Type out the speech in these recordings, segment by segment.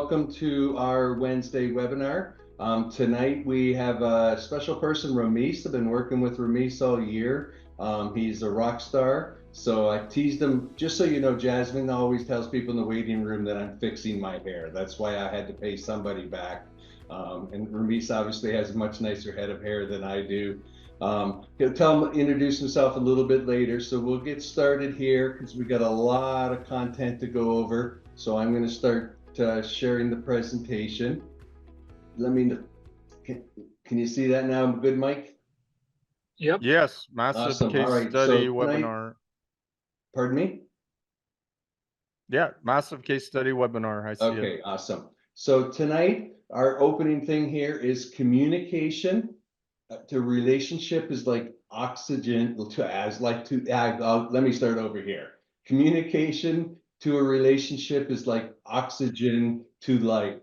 welcome to our Wednesday webinar. Tonight we have a special person, Ramesh. I've been working with Ramesh all year. He's a rock star. So I teased him, just so you know, Jasmine always tells people in the waiting room that I'm fixing my hair. That's why I had to pay somebody back. And Ramesh obviously has a much nicer head of hair than I do. He'll introduce himself a little bit later. So we'll get started here because we got a lot of content to go over. So I'm going to start sharing the presentation. Let me know. Can you see that now? Good, Mike? Yep. Yes, massive Awesome. case All right. study So tonight, webinar. pardon me? Yeah, massive case study webinar. I see it. Okay, awesome. So tonight, our opening thing here is communication to relationship is like oxygen let me start over here. Communication to a relationship is like oxygen to life.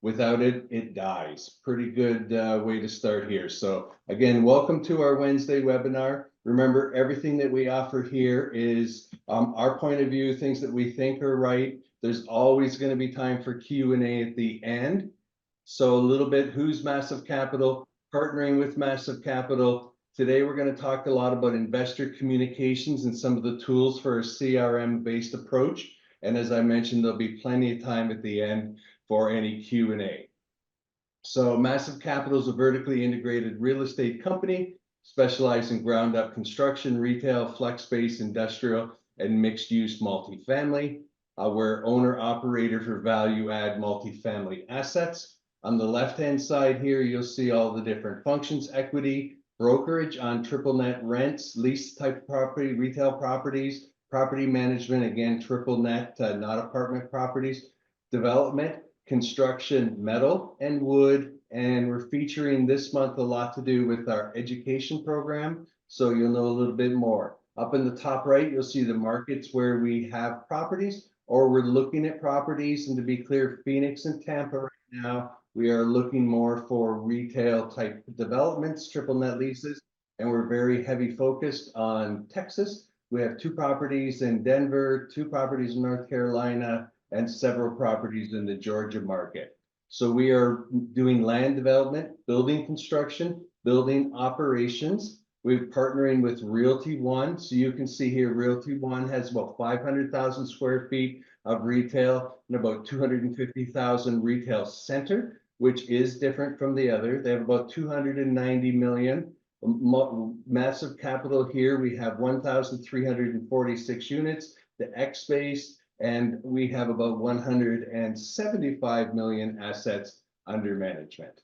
Without it, it dies. Pretty good way to start here. So again, welcome to our Wednesday webinar. Remember, everything that we offer here is our point of view, things that we think are right. There's always going to be time for Q&A at the end. So a little bit, who's Massive Capital? Partnering with Massive Capital. Today, we're going to talk a lot about investor communications and some of the tools for a CRM-based approach. And as I mentioned, there'll be plenty of time at the end for any Q&A. So Massive Capital is a vertically integrated real estate company specialized in ground up construction, retail, flex space, industrial, and mixed use multifamily. We're owner operator for value add multifamily assets. On the left-hand side here, you'll see all the different functions: equity, brokerage on triple net rents, lease type property, retail properties, property management, again, triple net, not apartment properties, development, construction, metal and wood. And we're featuring this month a lot to do with our education program. So you'll know a little bit more. Up in the top right, you'll see the markets where we have properties or we're looking at properties. And to be clear, Phoenix and Tampa right now, we are looking more for retail type developments, triple net leases, and we're very heavy focused on Texas. We have 2 properties in Denver, 2 properties in North Carolina, and several properties in the Georgia market. So we are doing land development, building construction, building operations. We're partnering with Realty One. So you can see here, Realty One has about 500,000 square feet of retail and about 250,000 retail center, which is different from the other. They have about 290 million. Massive Capital here, we have 1,346 units, the X space, and we have about 175 million assets under management.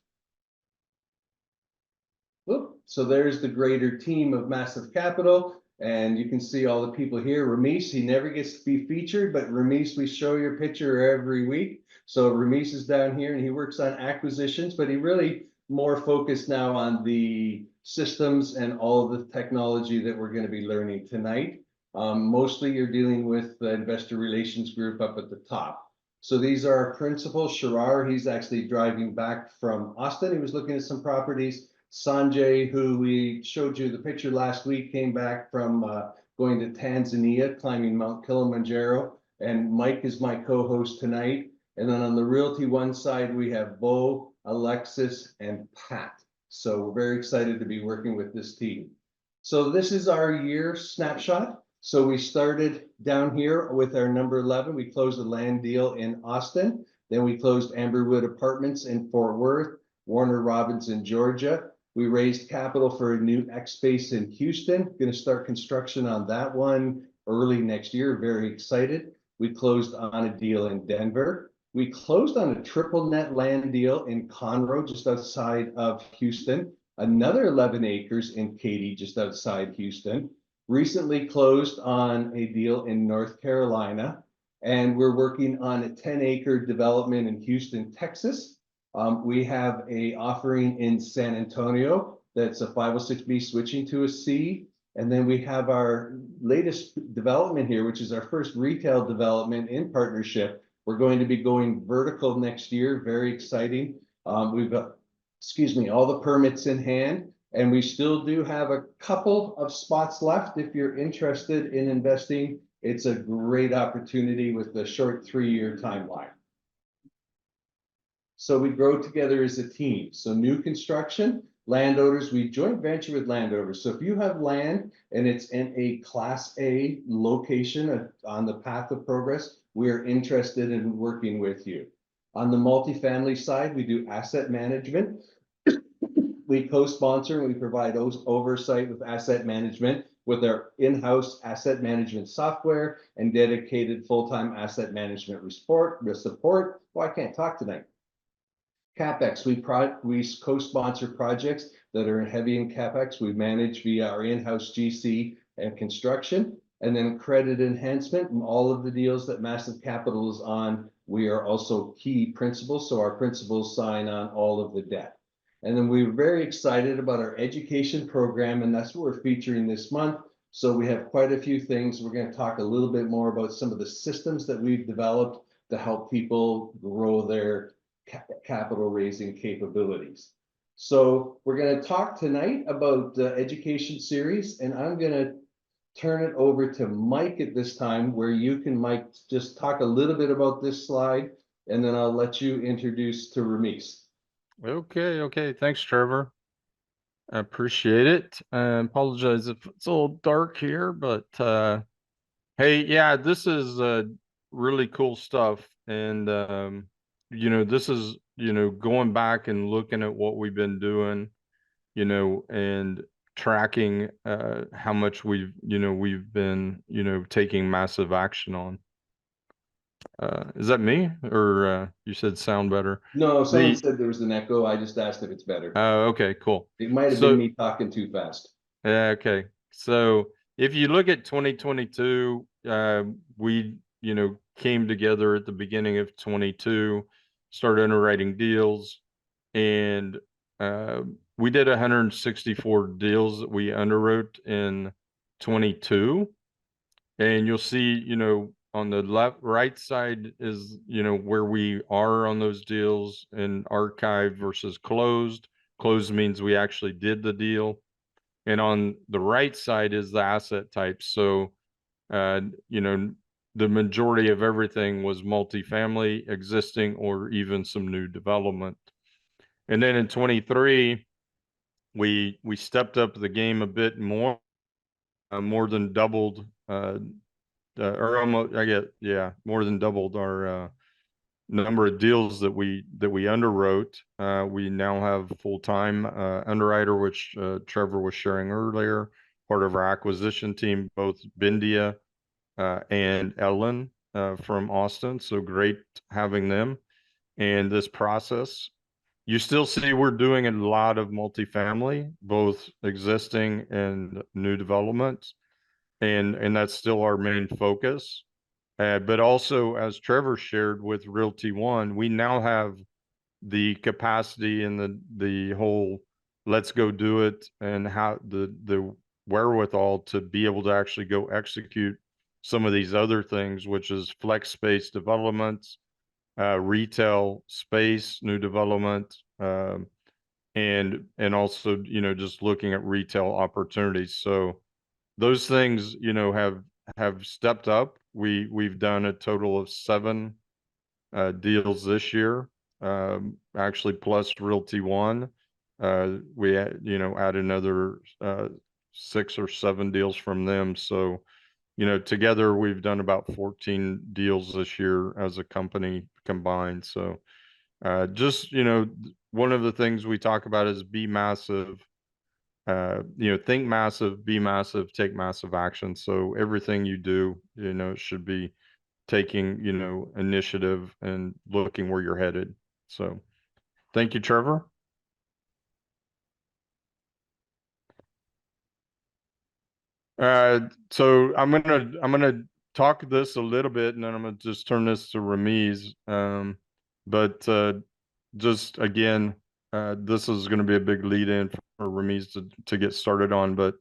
So there's the greater team of Massive Capital, and you can see all the people here. Ramesh, he never gets to be featured, but Ramesh, we show your picture every week. So Ramesh is down here and he works on acquisitions, but he really more focused now on the systems and all of the technology that we're going to be learning tonight. Mostly you're dealing with the investor relations group up at the top. So these are our principals. Sharar, he's actually driving back from Austin. He was looking at some properties. Sanjay, who we showed you the picture last week, came back from going to Tanzania, climbing Mount Kilimanjaro. And Mike is my co-host tonight. And then on the Realty One side, we have Bo, Alexis, and Pat. So we're very excited to be working with this team. So this is our year snapshot. So we started down here with our number 11. We closed a land deal in Austin. Then we closed Amberwood Apartments in Fort Worth, Warner Robins in Georgia. We raised capital for a new X space in Houston. Going to start construction on that one early next year. Very excited. We closed on a deal in Denver. We closed on a triple net land deal in Conroe, just outside of Houston. Another 11 acres in Katy, just outside Houston. Recently closed on a deal in North Carolina, and we're working on a 10-acre development in Houston, Texas. We have a offering in San Antonio that's a 506B switching to a C. And then we have our latest development here, which is our first retail development in partnership. We're going to be going vertical next year. Very exciting. We've got, all the permits in hand. And we still do have a couple of spots left. If you're interested in investing, it's a great opportunity with the short 3-year timeline. So we grow together as a team. So new construction, landowners, we joint venture with landowners. So if you have land and it's in a class A location on the path of progress, we are interested in working with you. On the multifamily side, we do asset management. We co-sponsor and we provide oversight with asset management with our in-house asset management software and dedicated full-time asset management support. Well, I can't talk tonight. CapEx, we co-sponsor projects that are heavy in CapEx. We manage via our in-house GC and construction, and then credit enhancement and all of the deals that Massive Capital is on. We are also key principals, so our principals sign on all of the debt. And then we're very excited about our education program, and that's what we're featuring this month. So we have quite a few things. We're going to talk a little bit more about some of the systems that we've developed to help people grow their capital raising capabilities. So we're going to talk tonight about the education series, and I'm going to turn it over to Mike at this time, where you can, Mike, just talk a little bit about this slide, and then I'll let you introduce to Ramesh. Okay. Thanks, Trevor. I appreciate it. I apologize if it's a little dark here, but hey, yeah, this is really cool stuff. And this is, going back and looking at what we've been doing, and tracking how much we've been, taking massive action on. Is that me, or you said sound better? No, someone said there was an echo. I just asked if it's better. Oh, okay, cool. It might have been me talking too fast. Yeah, okay. So if you look at 2022, we, came together at the beginning of 22, started underwriting deals, and we did 164 deals that we underwrote in 22. And you'll see, on the right side is, where we are on those deals in archive versus closed. Closed means we actually did the deal. And on the right side is the asset type. So, the majority of everything was multifamily, existing, or even some new development. And then in 23, we stepped up the game a bit more, more than doubled, or almost, more than doubled our number of deals that we underwrote. We now have full-time underwriter, which Trevor was sharing earlier, part of our acquisition team, both Bindia and Ellen from Austin. So great having them and this process. You still see we're doing a lot of multifamily, both existing and new developments, and that's still our main focus. But also, as Trevor shared with Realty One, we now have the capacity and the whole let's go do it, and how the wherewithal to be able to actually go execute some of these other things, which is flex space developments, retail space, new development, and also, just looking at retail opportunities. So those things, have stepped up. We've done a total of 7 deals this year, actually plus Realty One. We add another 6 or 7 deals from them. So, together we've done about 14 deals this year as a company combined. So, just, one of the things we talk about is be massive. Think massive, be massive, take massive action. So everything you do, should be taking, initiative and looking where you're headed. So thank you, Trevor. So I'm gonna talk this a little bit, and then I'm gonna just turn this to Ramiz. But just again, this is going to be a big lead in for Ramiz to get started on, but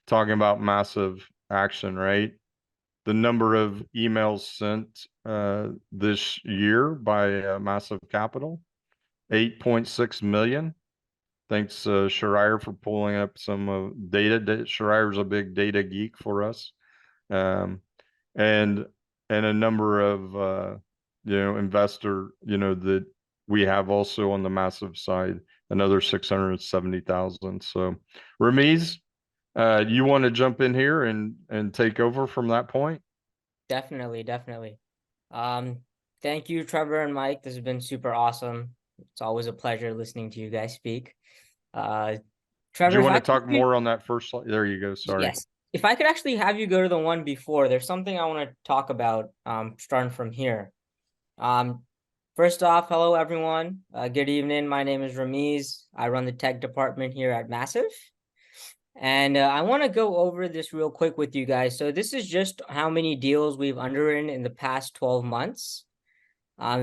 talking about massive action, right? The number of emails sent this year by Massive Capital, 8.6 million. Thanks, Shariah, for pulling up some data. Shariah's a big data geek for us. And a number of, investor, that we have also on the massive side another 670,000. So Ramiz, you want to jump in here and take over from that point? Definitely. Thank you, Trevor and Mike. This has been super awesome. It's always a pleasure listening to you guys speak. Do Trevor, you if want I to could talk more on that first slide? There you go. Sorry. yes, if I could actually have you go to the one before, there's something I want to talk about, starting from here. First off, hello everyone. Good evening. My name is Ramiz. I run the tech department here at Massive. And I want to go over this real quick with you guys. So this is just how many deals we've underwritten in the past 12 months.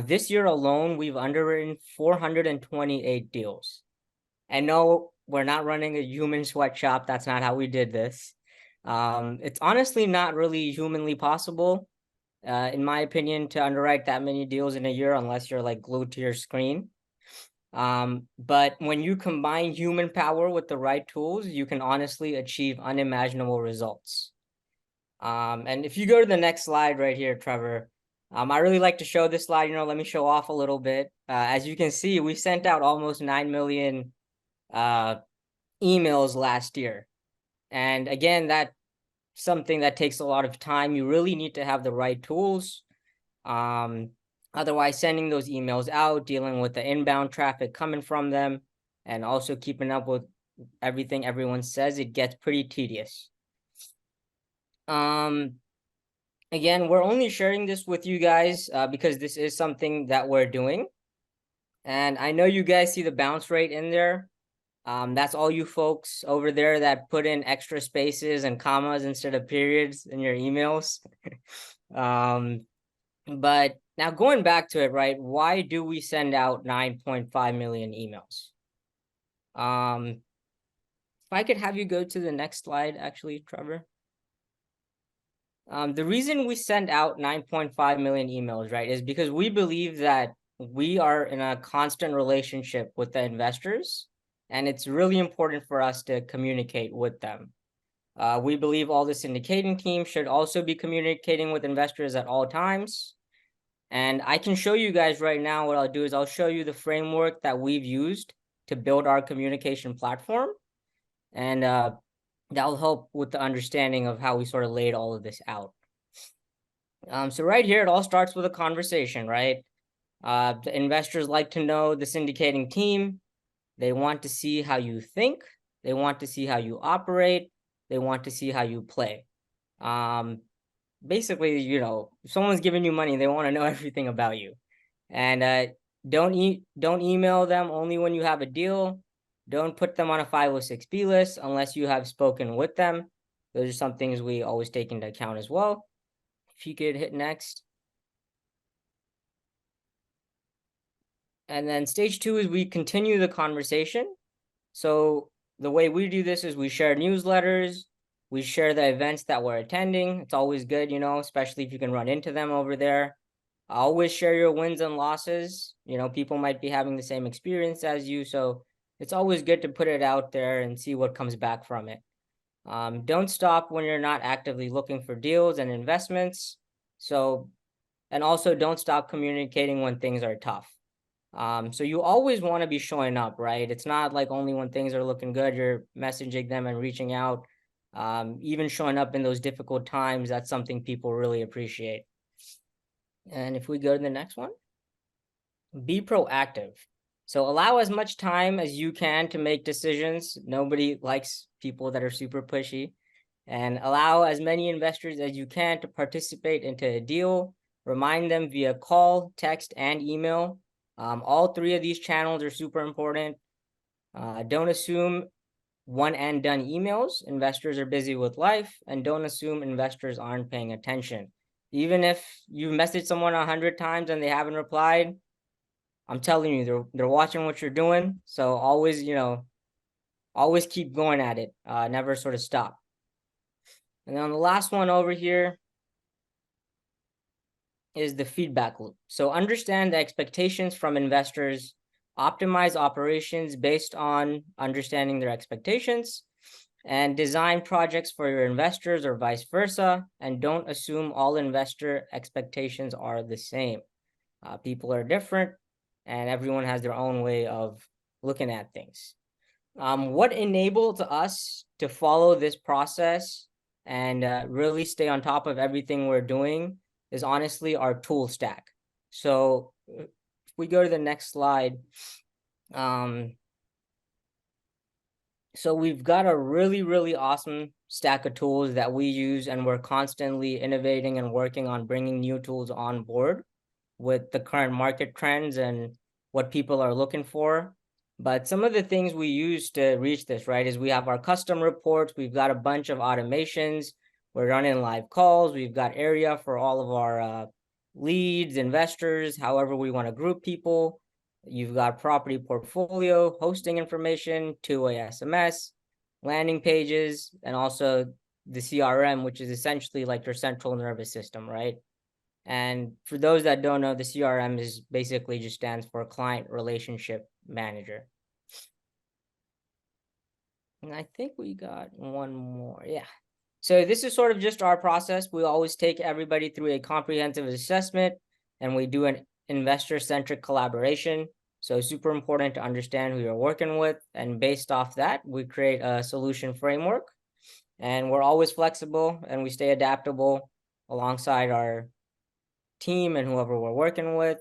This year alone, we've underwritten 428 deals. And no, we're not running a human sweatshop. That's not how we did this. It's honestly not really humanly possible, in my opinion, to underwrite that many deals in a year unless you're like glued to your screen. But when you combine human power with the right tools, you can honestly achieve unimaginable results. And if you go to the next slide right here, Trevor, I really like to show this slide, let me show off a little bit. As you can see, we sent out almost 9 million emails last year. And again, that's something that takes a lot of time. You really need to have the right tools. Otherwise, sending those emails out, dealing with the inbound traffic coming from them, and also keeping up with everything everyone says, it gets pretty tedious. Again, we're only sharing this with you guys because this is something that we're doing. And I know you guys see the bounce rate in there. That's all you folks over there that put in extra spaces and commas instead of periods in your emails. But now going back to it, right? Why do we send out 9.5 million emails? If I could have you go to the next slide, actually, Trevor. The reason we send out 9.5 million emails, right, is because we believe that we are in a constant relationship with the investors, and it's really important for us to communicate with them. We believe all the syndicating team should also be communicating with investors at all times. And I can show you guys right now. What I'll do is I'll show you the framework that we've used to build our communication platform. And that'll help with the understanding of how we sort of laid all of this out. So right here, it all starts with a conversation, right? The investors like to know the syndicating team. They want to see how you think. They want to see how you operate. They want to see how you play. Basically, if someone's giving you money, they want to know everything about you. And don't email them only when you have a deal. Don't put them on a 506B list unless you have spoken with them. Those are some things we always take into account as well. If you could hit next. And then stage 2 is we continue the conversation. So the way we do this is we share newsletters. We share the events that we're attending. It's always good, especially if you can run into them over there. Always share your wins and losses. People might be having the same experience as you. So it's always good to put it out there and see what comes back from it. Don't stop when you're not actively looking for deals and investments. And also don't stop communicating when things are tough. So you always want to be showing up, right? It's not like only when things are looking good, you're messaging them and reaching out. Even showing up in those difficult times, that's something people really appreciate. And if we go to the next one, be proactive. So allow as much time as you can to make decisions. Nobody likes people that are super pushy. And allow as many investors as you can to participate into a deal. Remind them via call, text, and email. All 3 of these channels are super important. Don't assume one and done emails. Investors are busy with life, and don't assume investors aren't paying attention. Even if you message someone 100 times and they haven't replied, I'm telling you, they're watching what you're doing. So always, always keep going at it. Never sort of stop. And then the last one over here is the feedback loop. So understand the expectations from investors, optimize operations based on understanding their expectations, and design projects for your investors or vice versa. And don't assume all investor expectations are the same. People are different. and everyone has their own way of looking at things. What enabled us to follow this process and really stay on top of everything we're doing is honestly our tool stack. So if we go to the next slide, so we've got a really, really awesome stack of tools that we use, and we're constantly innovating and working on bringing new tools on board with the current market trends and what people are looking for. But some of the things we use to reach this, right, is we have our custom reports. We've got a bunch of automations. We're running live calls. We've got area for all of our leads, investors, however we want to group people. You've got property portfolio, hosting information, two-way SMS, landing pages, and also the CRM, which is essentially like your central nervous system, right? And for those that don't know, the CRM is basically just stands for Client Relationship Manager. And I think we got one more. Yeah. So this is sort of just our process. We always take everybody through a comprehensive assessment, and we do an investor-centric collaboration. So super important to understand who you're working with. And based off that, we create a solution framework. And we're always flexible, and we stay adaptable alongside our team and whoever we're working with.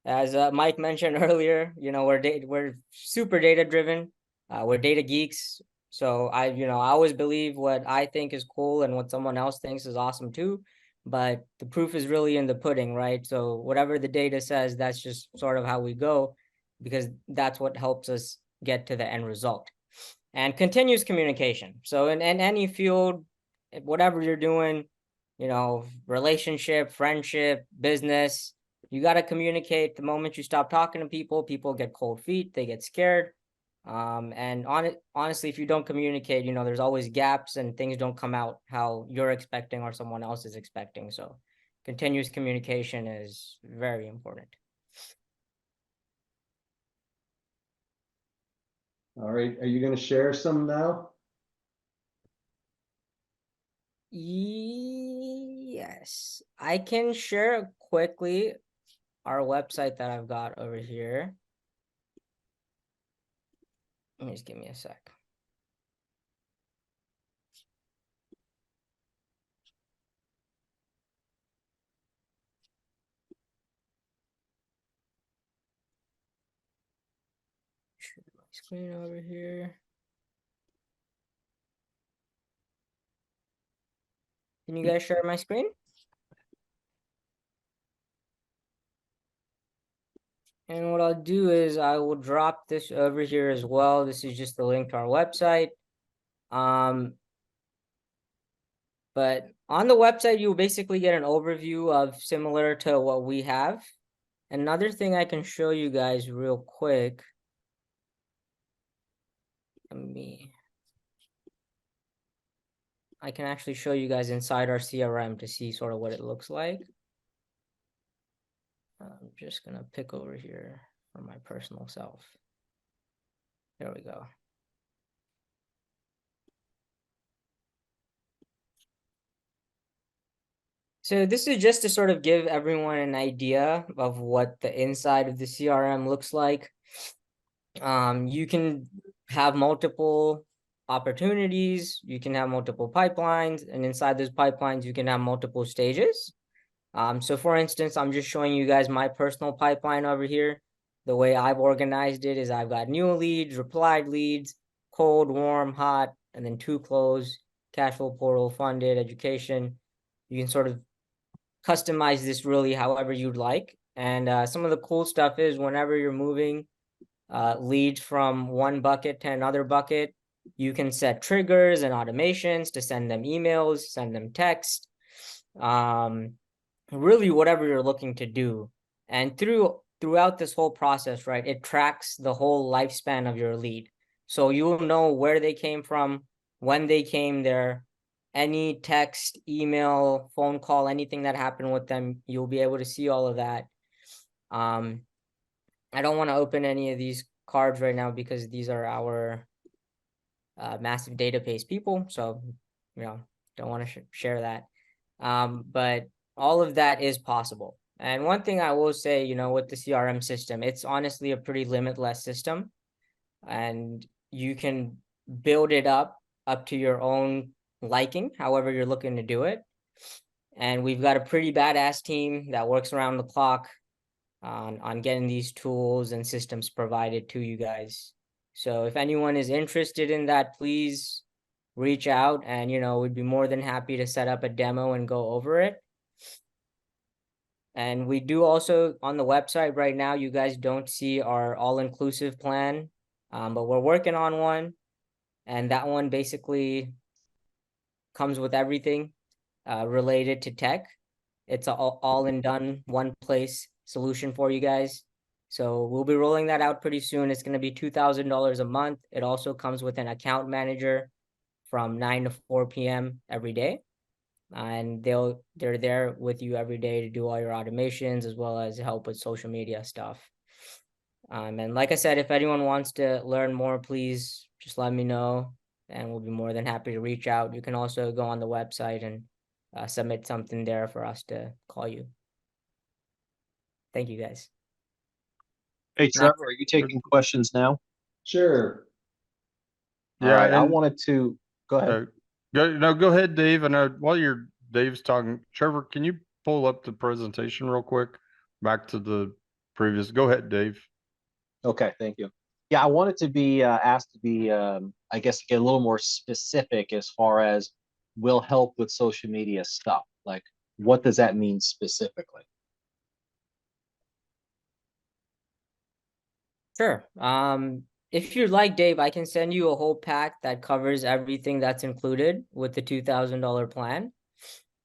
As Mike mentioned earlier, we're super data driven. We're data geeks. So I always believe what I think is cool and what someone else thinks is awesome too. But the proof is really in the pudding, right? So whatever the data says, that's just sort of how we go, because that's what helps us get to the end result. And continuous communication. So in any field, whatever you're doing, relationship, friendship, business, you got to communicate. The moment you stop talking to people, people get cold feet, they get scared. And honestly, if you don't communicate, there's always gaps and things don't come out how you're expecting or someone else is expecting. So continuous communication is very important. All right, are you going to share some now? Yes, I can share quickly our website that I've got over here. Just give me a sec. Share my screen over here. Can you guys share my screen? And what I'll do is I will drop this over here as well. This is just the link to our website. But on the website, you'll basically get an overview of similar to what we have. Another thing I can show you guys real quick. I can actually show you guys inside our CRM to see sort of what it looks like. I'm just going to pick over here for my personal self. There we go. So this is just to sort of give everyone an idea of what the inside of the CRM looks like. You can have multiple opportunities, you can have multiple pipelines, and inside those pipelines, you can have multiple stages. So for instance, I'm just showing you guys my personal pipeline over here. The way I've organized it is I've got new leads, replied leads, cold, warm, hot, and then to close, cash flow portal, funded, education. You can sort of customize this really however you'd like. And some of the cool stuff is whenever you're moving leads from one bucket to another bucket, you can set triggers and automations to send them emails, send them text, really whatever you're looking to do. And throughout this whole process, right, it tracks the whole lifespan of your lead. So you'll know where they came from, when they came there, any text, email, phone call, anything that happened with them, you'll be able to see all of that. I don't want to open any of these cards right now because these are our massive database people. So, don't want to share that. But all of that is possible. And one thing I will say, with the CRM system, it's honestly a pretty limitless system, and you can build it up to your own liking, however you're looking to do it. And we've got a pretty badass team that works around the clock on getting these tools and systems provided to you guys. So if anyone is interested in that, please reach out, and we'd be more than happy to set up a demo and go over it. And we do also, on the website right now, you guys don't see our all-inclusive plan, but we're working on one, and that one basically comes with everything related to tech. It's all in done one place solution for you guys. So we'll be rolling that out pretty soon. It's going to be $2,000 a month. It also comes with an account manager from 9 to 4 p.m. every day. And they're there with you every day to do all your automations as well as help with social media stuff. And like I said, if anyone wants to learn more, please just let me know, and we'll be more than happy to reach out. You can also go on the website and submit something there for us to call you. Thank you, guys. Hey, Trevor, are you taking questions now? Sure. All right, I wanted to go ahead. Go ahead, Dave. And while Dave's talking, Trevor, can you pull up the presentation real quick? Back to the previous. Go ahead, Dave. Okay, thank you. Yeah, I wanted to be asked to be, I guess, get a little more specific as far as will help with social media stuff. Like, what does that mean specifically? Sure. If you'd like, Dave, I can send you a whole pack that covers everything that's included with the $2,000 plan.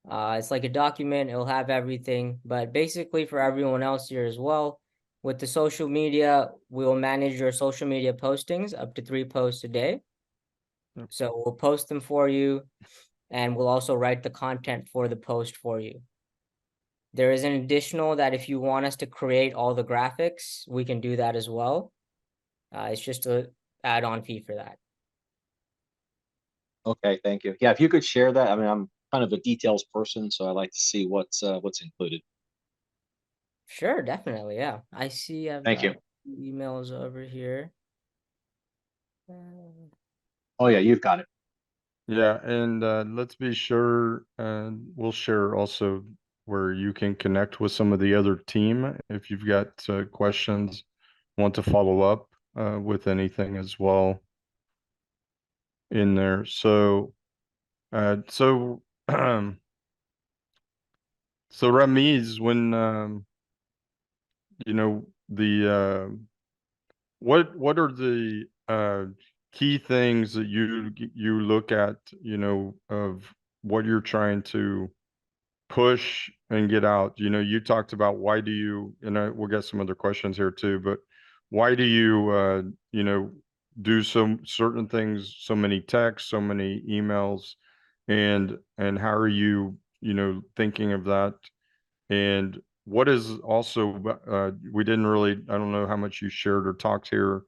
It's like a document, it'll have everything, but basically for everyone else here as well, with the social media, we'll manage your social media postings up to 3 posts a day. So we'll post them for you, and we'll also write the content for the post for you. There is an additional that if you want us to create all the graphics, we can do that as well. It's just a add-on fee for that. Okay, thank you. Yeah, if you could share that. I mean, I'm kind of a details person, so I like to see what's included. Sure, definitely. Yeah, I see. I've Thank got you. emails over here. Oh yeah, you've got it. Yeah, and let's be sure, we'll share also where you can connect with some of the other team if you've got questions, want to follow up with anything as well in there. So so Ramiz, when what are the key things that you look at, of what you're trying to push and get out? You talked about why do you, and we'll get some other questions here too, but why do you do some certain things, so many texts, so many emails, and how are you thinking of that? And what is also, we didn't really, I don't know how much you shared or talked here,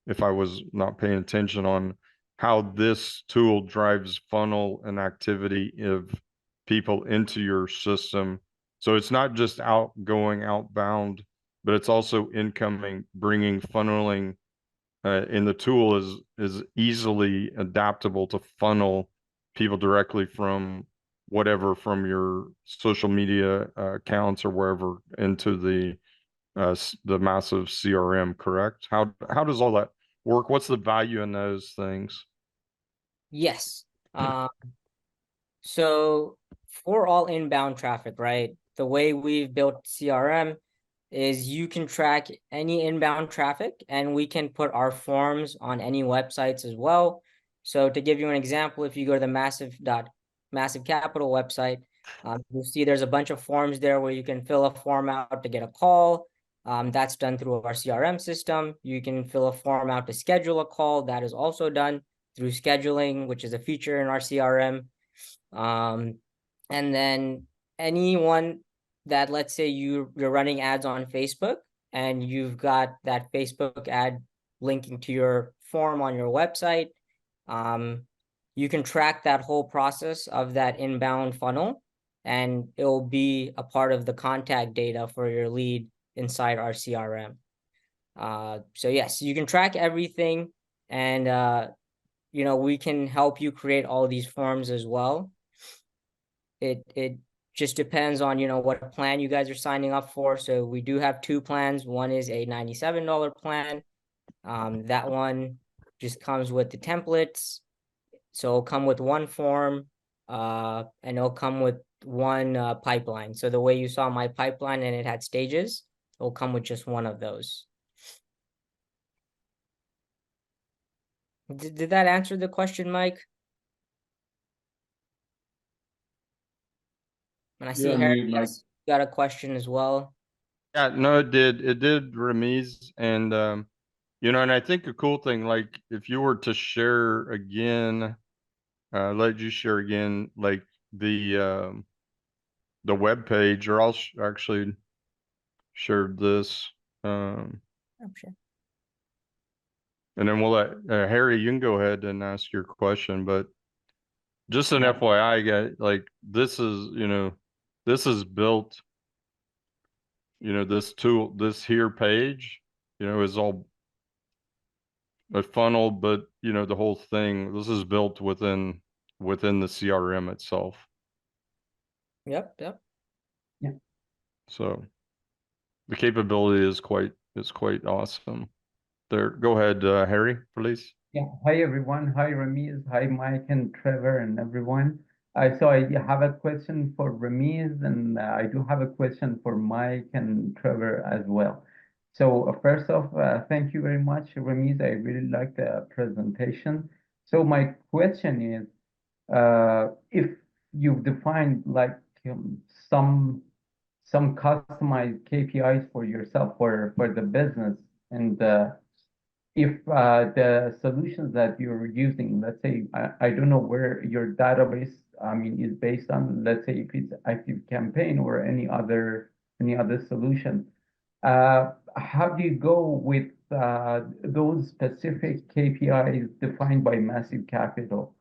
if I was not paying attention, on how this tool drives funnel and activity of people into your system. So it's not just outgoing, outbound, but it's also incoming, bringing, funneling, and the tool is easily adaptable to funnel people directly from from your social media accounts or wherever into the massive CRM, correct? How does all that work? What's the value in those things? Yes. So for all inbound traffic, right? The way we've built CRM is you can track any inbound traffic, and we can put our forms on any websites as well. So to give you an example, if you go to the Massive Capital website, you'll see there's a bunch of forms there where you can fill a form out to get a call. That's done through our CRM system. You can fill a form out to schedule a call. That is also done through scheduling, which is a feature in our CRM. And then anyone that, let's say you're running ads on Facebook and you've got that Facebook ad linking to your form on your website, you can track that whole process of that inbound funnel. and it will be a part of the contact data for your lead inside our CRM. So yes, you can track everything, and you know, we can help you create all these forms as well. It just depends on, you know, what plan you guys are signing up for. So we do have two plans. One is a $97 plan. That one just comes with the templates. So it'll come with one form, and it'll come with one pipeline. So the way you saw my pipeline and it had stages, it'll come with just one of those. Did that answer the question, Mike? And I see You're on Harry, mute, Mike. yes, got a question as well. Yeah, no, it did, Ramiz, and you know, and I think a cool thing, like if you were to share again, let you share again, like the web page, or I'll actually share this, I'm sure. and then we'll let Harry, you can go ahead and ask your question, but just an Yeah. FYI, guys, like this is, you know, this is built, you know, this tool, this here page, you know, is all a funnel, but you know, the whole thing, this is built within the CRM itself. Yep. So the capability is quite awesome. There, go ahead, Harry, please. Yeah, hi everyone. Hi Ramiz. Hi Mike and Trevor and everyone. So I have a question for Ramiz, and I do have a question for Mike and Trevor as well. So first off, thank you very much, Ramiz. I really like the presentation. So my question is, if you've defined like some customized KPIs for yourself for the business, and if the solutions that you're using, let's say, I don't know where your database, I mean, is based on, let's say if it's ActiveCampaign or any other solution, how do you go with those specific KPIs defined by Massive Capital?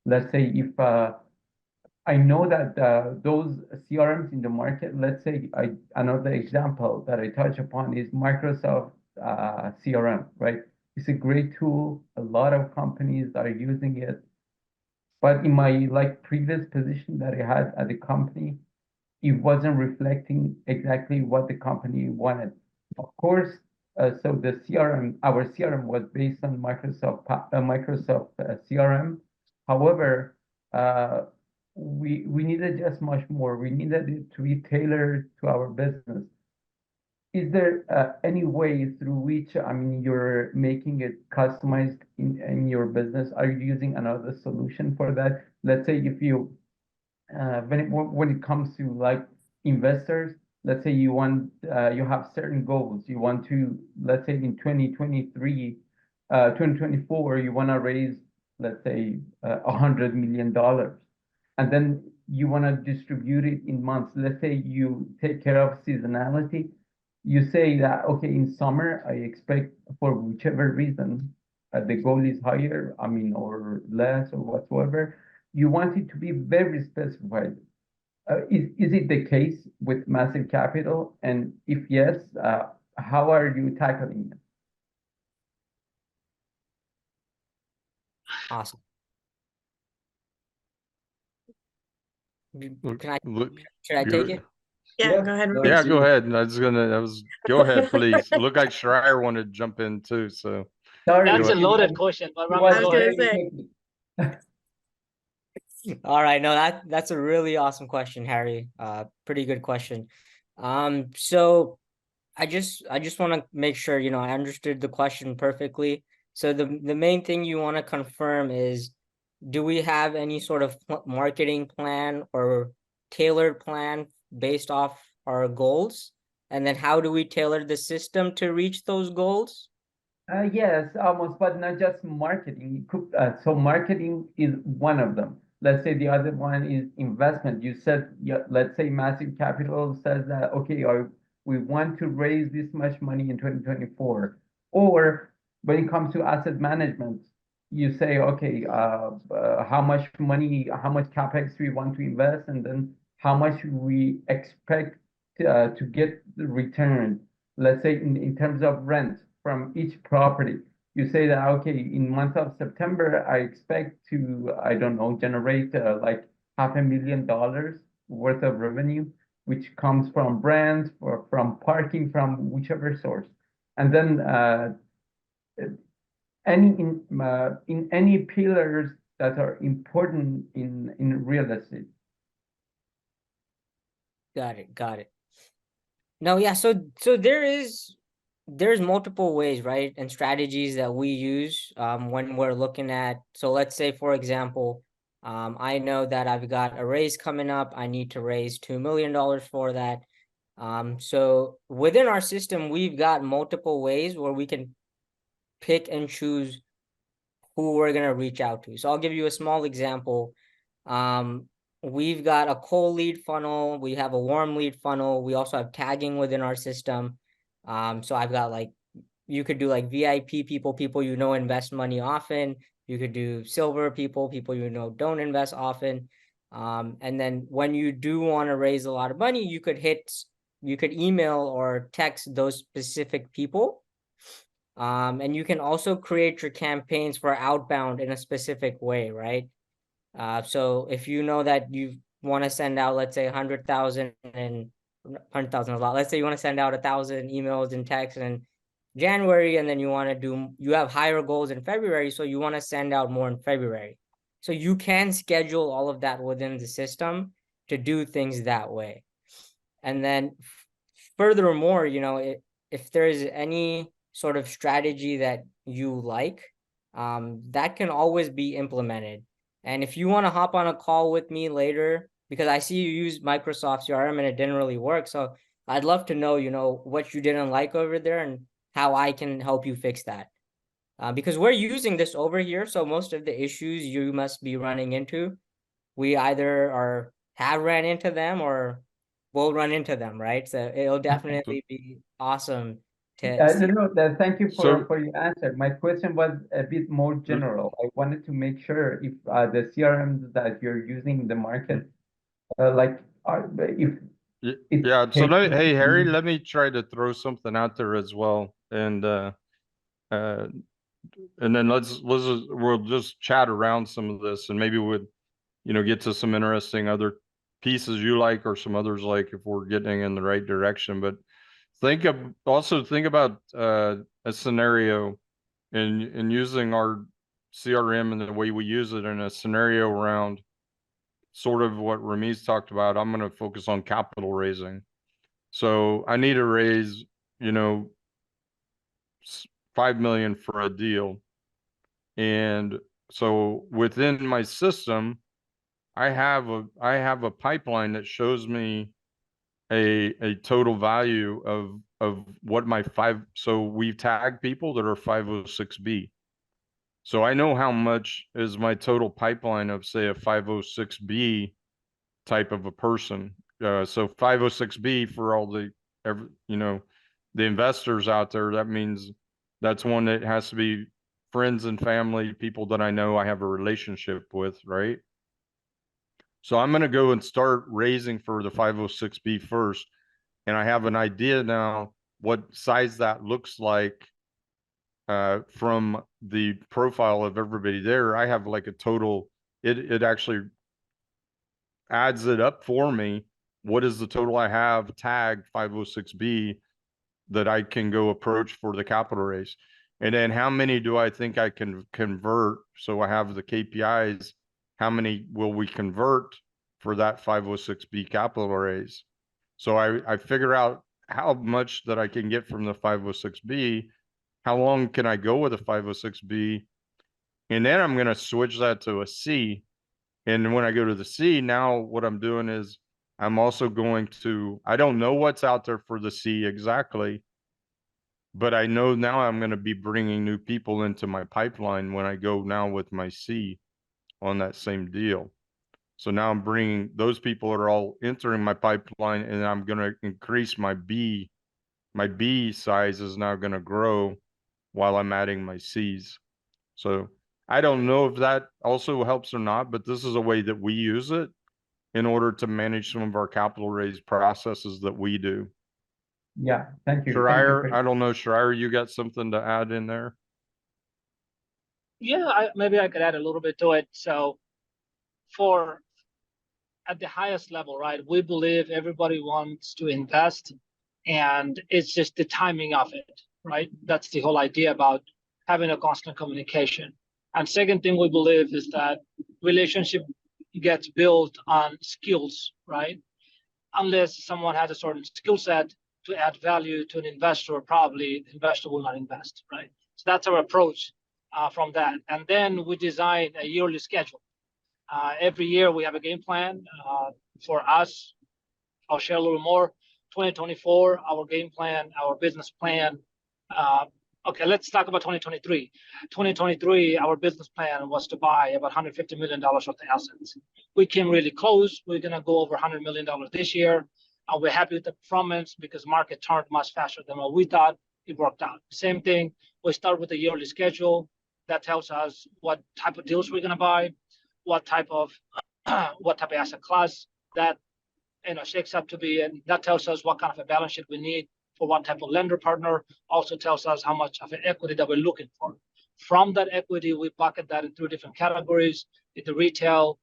Let's say if I know that those CRMs in the market, let's say another example that I touch upon is Microsoft CRM, right? It's a great tool. A lot of companies are using it. But in my like previous position that I had at the company, it wasn't reflecting exactly what the company wanted. Of course, so the CRM, our CRM was based on Microsoft CRM. However, we needed just much more. We needed it to be tailored to our business. Is there any way through which, I mean, you're making it customized in your business? Are you using another solution for that? Let's say if you, when it comes to like investors, let's say you want, you have certain goals. You want to, let's say in 2023, 2024, you want to raise, let's say, $100 million. And then you want to distribute it in months. Let's say you take care of seasonality. You say that, okay, in summer, I expect for whichever reason, the goal is higher, I mean, or less or whatsoever, you want it to be very specified. Is it the case with Massive Capital? And if yes, how are you tackling it? Awesome. Look, Can I, look, should I take it? Yeah, Yeah. go ahead. No, Ramiz. yeah, go ahead. Go ahead, please. Look like Schreier wanted to jump in too, so. Sorry, That's a ahead. loaded question, but it Rami, was I was go gonna ahead. very say. quickly. All right, no, that's a really awesome question, Harry. Pretty good question. So I just want to make sure, you know, I understood the question perfectly. So the main thing you want to confirm is, do we have any sort of marketing plan or tailored plan based off our goals? And then how do we tailor the system to reach those goals? Yes, almost, but not just marketing. So marketing is one of them. Let's say the other one is investment. You said, yeah, let's say Massive Capital says that, okay, we want to raise this much money in 2024. Or when it comes to asset management, you say, okay, how much money, how much CapEx we want to invest, and then how much we expect to get the return. Let's say in terms of rent from each property. You say that, okay, in month of September, I expect to, I don't know, generate like $500,000 worth of revenue, which comes from brands or from parking, from whichever source. And then in any pillars that are important in real estate. Got it. Got it. No, yeah. So there's multiple ways, right, and strategies that we use when we're looking at. So let's say, for example, I know that I've got a raise coming up. I need to raise $2 million for that. So within our system, we've got multiple ways where we can pick and choose who we're gonna reach out to. So I'll give you a small example. We've got a cold lead funnel, we have a warm lead funnel, we also have tagging within our system. So I've got like, you could do like VIP people, people you know invest money often. You could do silver people, people you know don't invest often. And then when you do want to raise a lot of money, you could email or text those specific people. And you can also create your campaigns for outbound in a specific way, right? So if you know that you want to send out, let's say 100,000 and 100,000 a lot. Let's say you want to send out 1,000 emails and texts in January, and then you have higher goals in February, so you want to send out more in February. So you can schedule all of that within the system to do things that way. And then furthermore, if there's any sort of strategy that you like, that can always be implemented. And if you want to hop on a call with me later, because I see you use Microsoft CRM and it didn't really work, so I'd love to know, what you didn't like over there and how I can help you fix that. Because we're using this over here, so most of the issues you must be running into, we either have ran into them or will run into them, right? So it'll definitely be awesome to see. Thank you So- for your answer. My question was a bit more general. I wanted to make sure if the CRMs that you're using in the market, if it Yeah, so takes hey Harry, let me try to throw something out there as well. And then we'll just chat around some of this and maybe we'd, get to some interesting other pieces you like or some others like if we're getting in the right direction. But think about a scenario in using our CRM and the way we use it in a scenario around sort of what Ramiz talked about. I'm going to focus on capital raising. So I need to raise, 5 million for a deal. And so within my system, I have a pipeline that shows me a total value of what so we tag people that are 506B. So I know how much is my total pipeline of, say, a 506B type of a person. So 506B for all the investors out there, that means that's one that has to be friends and family, people that I know I have a relationship with, right? So I'm going to go and start raising for the 506B first. And I have an idea now what size that looks like from the profile of everybody there. I have like a total, it actually adds it up for me. What is the total I have tagged 506B that I can go approach for the capital raise? And then how many do I think I can convert? So I have the KPIs. How many will we convert for that 506B capital raise? So I figure out how much that I can get from the 506B. How long can I go with a 506B? And then I'm going to switch that to a C. And when I go to the C, now what I'm doing is I'm also going to, I don't know what's out there for the C exactly, but I know now I'm going to be bringing new people into my pipeline when I go now with my C on that same deal. So now I'm bringing those people that are all entering my pipeline, and I'm going to increase my B. My B size is now going to grow while I'm adding my C's. So I don't know if that also helps or not, but this is a way that we use it. in order to manage some of our capital raise processes that we do. Yeah, thank you. Thank you, Schreier, Chris. I don't know, Schreier, you got something to add in there? Yeah, maybe I could add a little bit to it. So for at the highest level, right, we believe everybody wants to invest, and it's just the timing of it, right? That's the whole idea about having a constant communication. And second thing we believe is that relationship gets built on skills, right? Unless someone has a certain skill set to add value to an investor, probably the investor will not invest, right? So that's our approach from that. And then we design a yearly schedule. Every year we have a game plan for us. I'll share a little more. 2024, our game plan, our business plan. Okay, let's talk about 2023. 2023, our business plan was to buy about $150 million worth of assets. We came really close. We're going to go over $100 million this year. We're happy with the performance because market turned much faster than what we thought. It worked out. Same thing, we start with a yearly schedule that tells us what type of deals we're going to buy, what type of asset class that shakes up to be, and that tells us what kind of a balance sheet we need for what type of lender partner. Also tells us how much of an equity that we're looking for. From that equity, we bucket that in 3 different categories: the retail,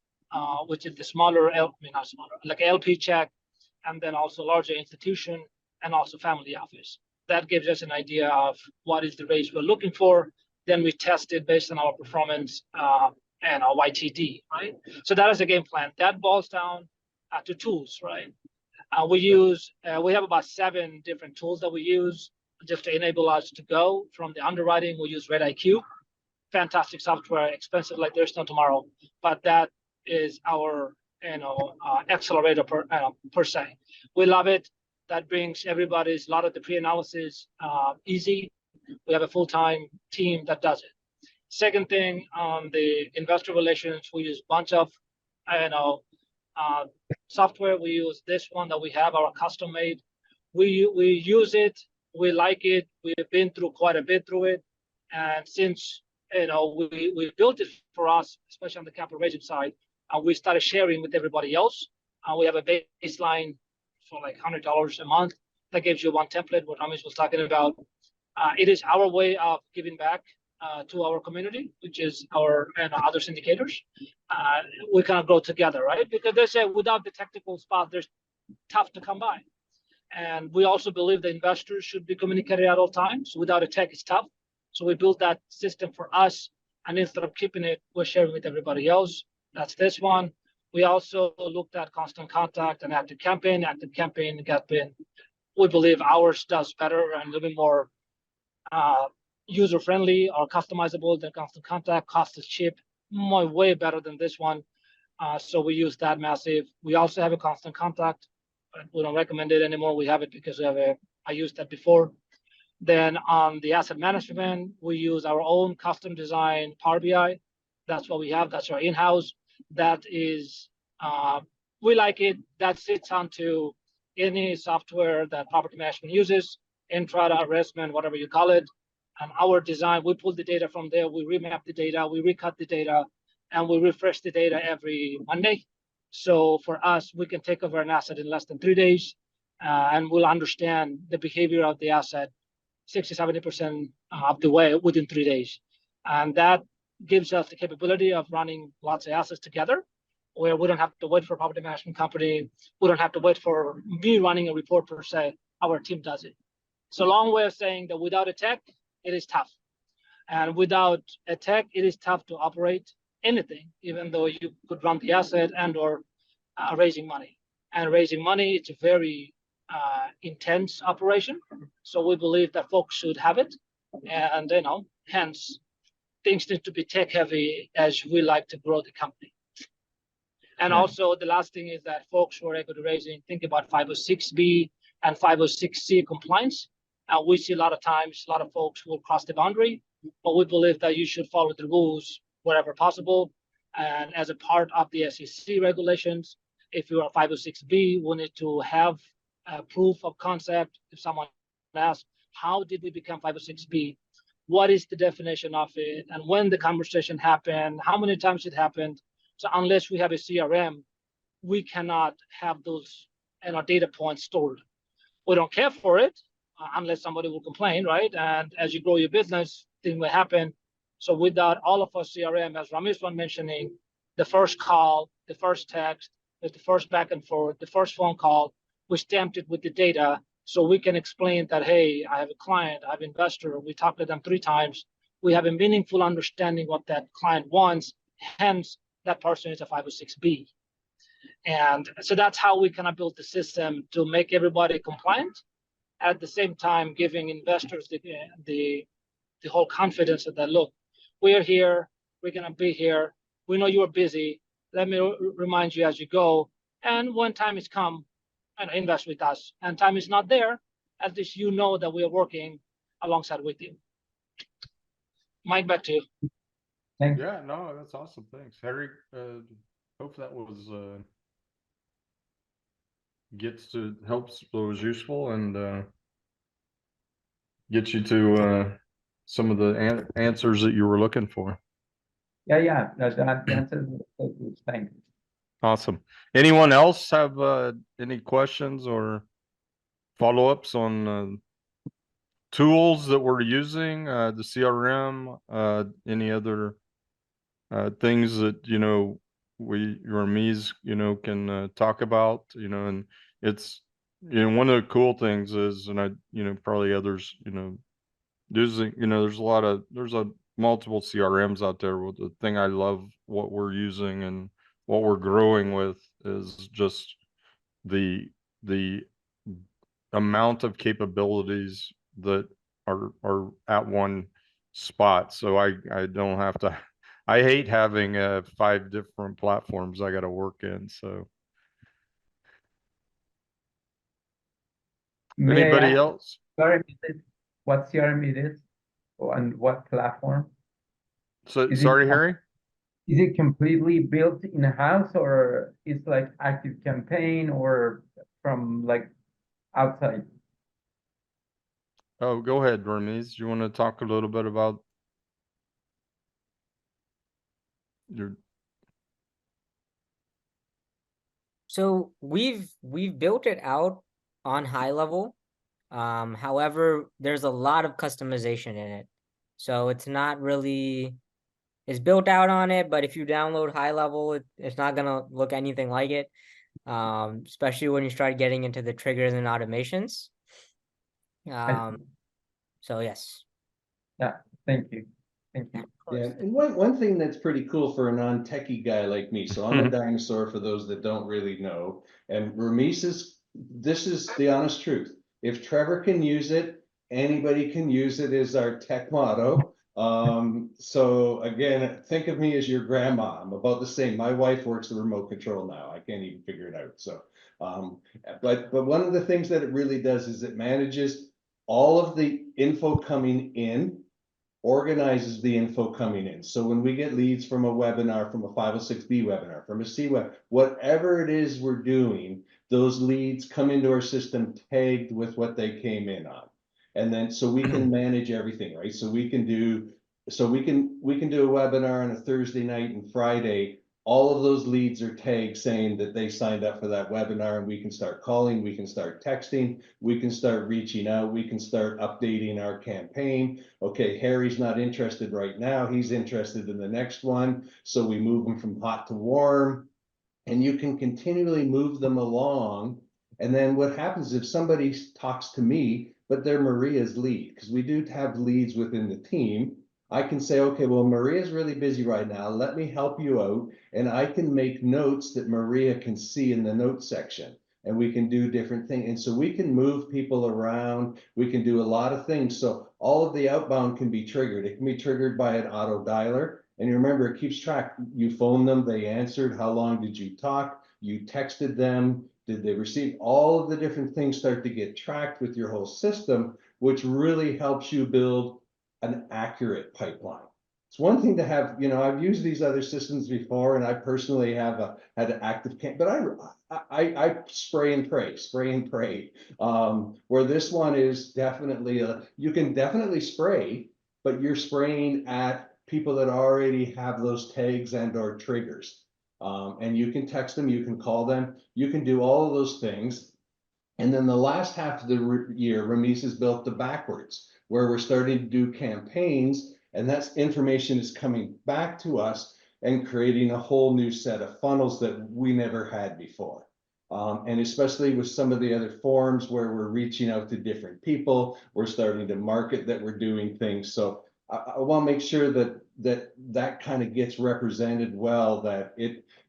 which is the smaller, not smaller, like LP check, and then also larger institution, and also family office. That gives us an idea of what is the range we're looking for. Then we test it based on our performance and our YTD, right? So that is a game plan. That boils down to tools, right? We have about 7 different tools that we use just to enable us to go from the underwriting. We use RedIQ, fantastic software, expensive like there's no tomorrow, but that is our accelerator per se. We love it. That brings a lot of the pre-analysis easy. We have a full-time team that does it. Second thing, on the investor relations, we use a bunch of software. We use this one that we have, our custom made. We use it. We like it. We've been through quite a bit through it. And since we built it for us, especially on the capital raising side, we started sharing with everybody else. We have a baseline for like $100 a month. That gives you one template, what Ramesh was talking about. It is our way of giving back to our community, which is our other syndicators. We kind of grow together, right? Because they say without the technical spot, there's tough to come by. And we also believe the investors should be communicated at all times. Without a tech, it's tough. So we built that system for us. And instead of keeping it, we're sharing with everybody else. That's this one. We also looked at constant contact and active campaign. Active campaign got been, we believe ours does better and a little bit more user-friendly or customizable than constant contact. Cost is cheap, way better than this one. So we use that massive. We also have a constant contact, but we don't recommend it anymore. We have it because I used that before. Then on the asset management, we use our own custom design Power BI. That's what we have. That's our in-house. That is, we like it. That sits onto any software that property management uses, Entrada, Resman, whatever you call it. And our design, we pull the data from there, we remap the data, we recut the data, and we refresh the data every Monday. So for us, we can take over an asset in less than 3 days, and we'll understand the behavior of the asset 60, 70% of the way within 3 days. And that gives us the capability of running lots of assets together, where we don't have to wait for a property management company. We don't have to wait for me running a report per se. Our team does it. So long way of saying that without a tech, it is tough. And without a tech, it is tough to operate anything, even though you could run the asset and or raising money. And raising money, it's a very intense operation. So we believe that folks should have it. And, hence, things need to be tech heavy as we like to grow the company. And also the last thing is that folks who are equity raising, think about 506B and 506C compliance. We see a lot of times, a lot of folks will cross the boundary, but we believe that you should follow the rules wherever possible. And as a part of the SEC regulations, if you are 506B, we need to have proof of concept. If someone asks, how did we become 506B? What is the definition of it? And when the conversation happened, how many times it happened? So unless we have a CRM, we cannot have those data points stored. We don't care for it unless somebody will complain, right? And as you grow your business, things will happen. So without all of our CRM, as Ramesh was mentioning, the first call, the first text, the first back and forth, the first phone call, we stamped it with the data so we can explain that, hey, I have a client, I have an investor, we talked to them 3 times. We have a meaningful understanding what that client wants, hence that person is a 506B. And so that's how we kind of built the system to make everybody compliant, at the same time giving investors the whole confidence that, look, we're here, we're going to be here, we know you're busy, let me remind you as you go, and when time is come, invest with us, and time is not there, at least you know that we are working alongside with you. Mike, back to you. Thanks. Yeah, no, that's awesome. Thanks, Harry. Hope that was helps was useful and get you to some of the answers that you were looking for. Yeah, that answers the questions. Thank you. Awesome. Anyone else have any questions or follow-ups on tools that we're using, the CRM, any other things that, Rameez, can talk about, and it's, one of the cool things is, and I, probably others, using, there's multiple CRMs out there. Well, the thing I love what we're using and what we're growing with is just the amount of capabilities that are at one spot. So I don't have to, I hate having 5 different platforms I got to work in. So May I anybody ask else? what CRM it is and what platform? So Is sorry, it, Harry? is it completely built in-house, or it's like Active Campaign or from like outside? Oh, go ahead, Rameez. Do you want to talk a little bit about your? So we've built it out on high level. However, there's a lot of customization in it. So it's not really, it's built out on it, but if you download high level, it's not gonna look anything like it. Especially when you start getting into the triggers and automations. So yes. Yeah, thank you. Thank you. Yeah, and one thing that's pretty cool for a non-techie guy like me, so I'm a dinosaur for those that don't really know, and this is the honest truth. If Trevor can use it, anybody can use it is our tech motto. So again, think of me as your grandma. I'm about the same. My wife works the remote control now. I can't even figure it out. So, but one of the things that it really does is it manages all of the info coming in, organizes the info coming in. So when we get leads from a webinar, from a 506B webinar, from a C-Web, whatever it is we're doing, those leads come into our system tagged with what they came in on. And then, so we can manage everything, right? So we can do a webinar on a Thursday night and Friday. All of those leads are tagged saying that they signed up for that webinar, and we can start calling, we can start texting, we can start reaching out, we can start updating our campaign. Okay, Harry's not interested right now, he's interested in the next one. So we move them from hot to warm, and you can continually move them along. And then what happens if somebody talks to me, but they're Maria's lead, because we do have leads within the team. I can say, okay, well, Maria's really busy right now. Let me help you out. And I can make notes that Maria can see in the notes section, and we can do different things. And so we can move people around. We can do a lot of things. So all of the outbound can be triggered. It can be triggered by an auto dialer. And you remember, it keeps track. You phone them, they answered. How long did you talk? You texted them. Did they receive? All of the different things start to get tracked with your whole system, which really helps you build an accurate pipeline. It's one thing to have, I've used these other systems before, and I personally have had an active camp, but I spray and pray. Where this one is definitely, you can definitely spray, but you're spraying at people that already have those tags and or triggers. And you can text them, you can call them, you can do all of those things. And then the last half of the year, Ramis is built to backwards, where we're starting to do campaigns, and that's information is coming back to us and creating a whole new set of funnels that we never had before. And especially with some of the other forums where we're reaching out to different people, we're starting to market that we're doing things. So I want to make sure that that kind of gets represented well, that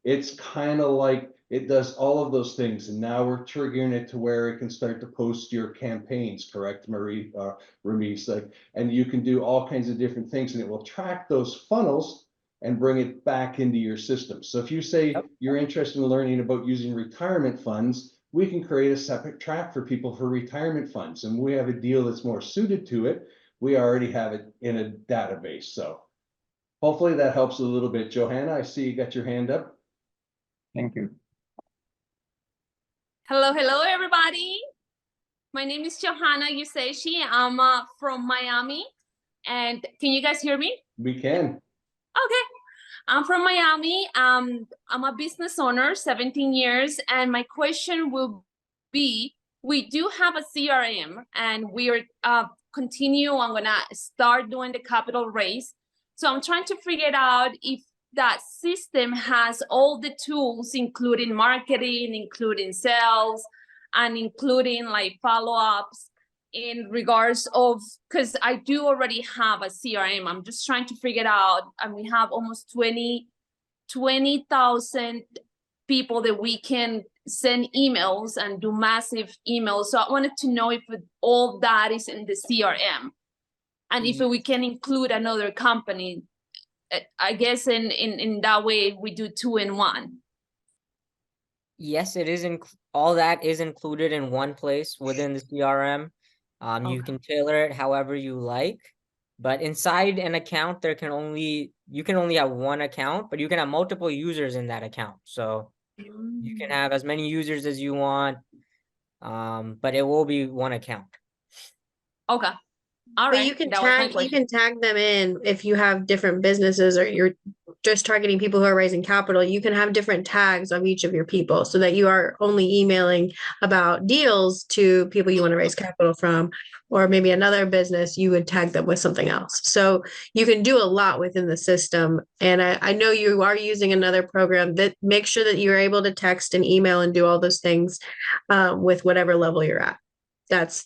it's kind of like it does all of those things, and now we're triggering it to where it can start to post your campaigns, correct, Ramis? Like, and you can do all kinds of different things, and it will track those funnels and bring it back into your system. So if you say you're interested in learning about using retirement funds, we can create a separate track for people for retirement funds, and we have a deal that's more suited to it. We already have it in a database, so hopefully that helps a little bit. Johanna, I see you got your hand up. Thank you. Hello, everybody. My name is Johanna Yuseshi. I'm from Miami. And can you guys hear me? We can. Okay. I'm from Miami. I'm a business owner, 17 years. And my question will be, we do have a CRM and we are I'm gonna start doing the capital raise. So I'm trying to figure out if that system has all the tools, including marketing, including sales, and including like follow-ups in regards of, because I do already have a CRM. I'm just trying to figure it out. And we have almost 20,000 people that we can send emails and do massive emails. So I wanted to know if all that is in the CRM and if we can include another company. I guess in that way we do 2-in-1. Yes, it is all that is included in one place within the CRM. You can tailor it however you like, but inside an account you can only have one account, but you can have multiple users in that account. So you can have as many users as you want, but it will be one account. Okay. All But right. you can That was my tag question. them in if you have different businesses or you're just targeting people who are raising capital. You can have different tags of each of your people so that you are only emailing about deals to people you want to raise capital from, or maybe another business, you would tag them with something else. So you can do a lot within the system. And I know you are using another program that makes sure that you're able to text and email and do all those things with whatever level you're at. That's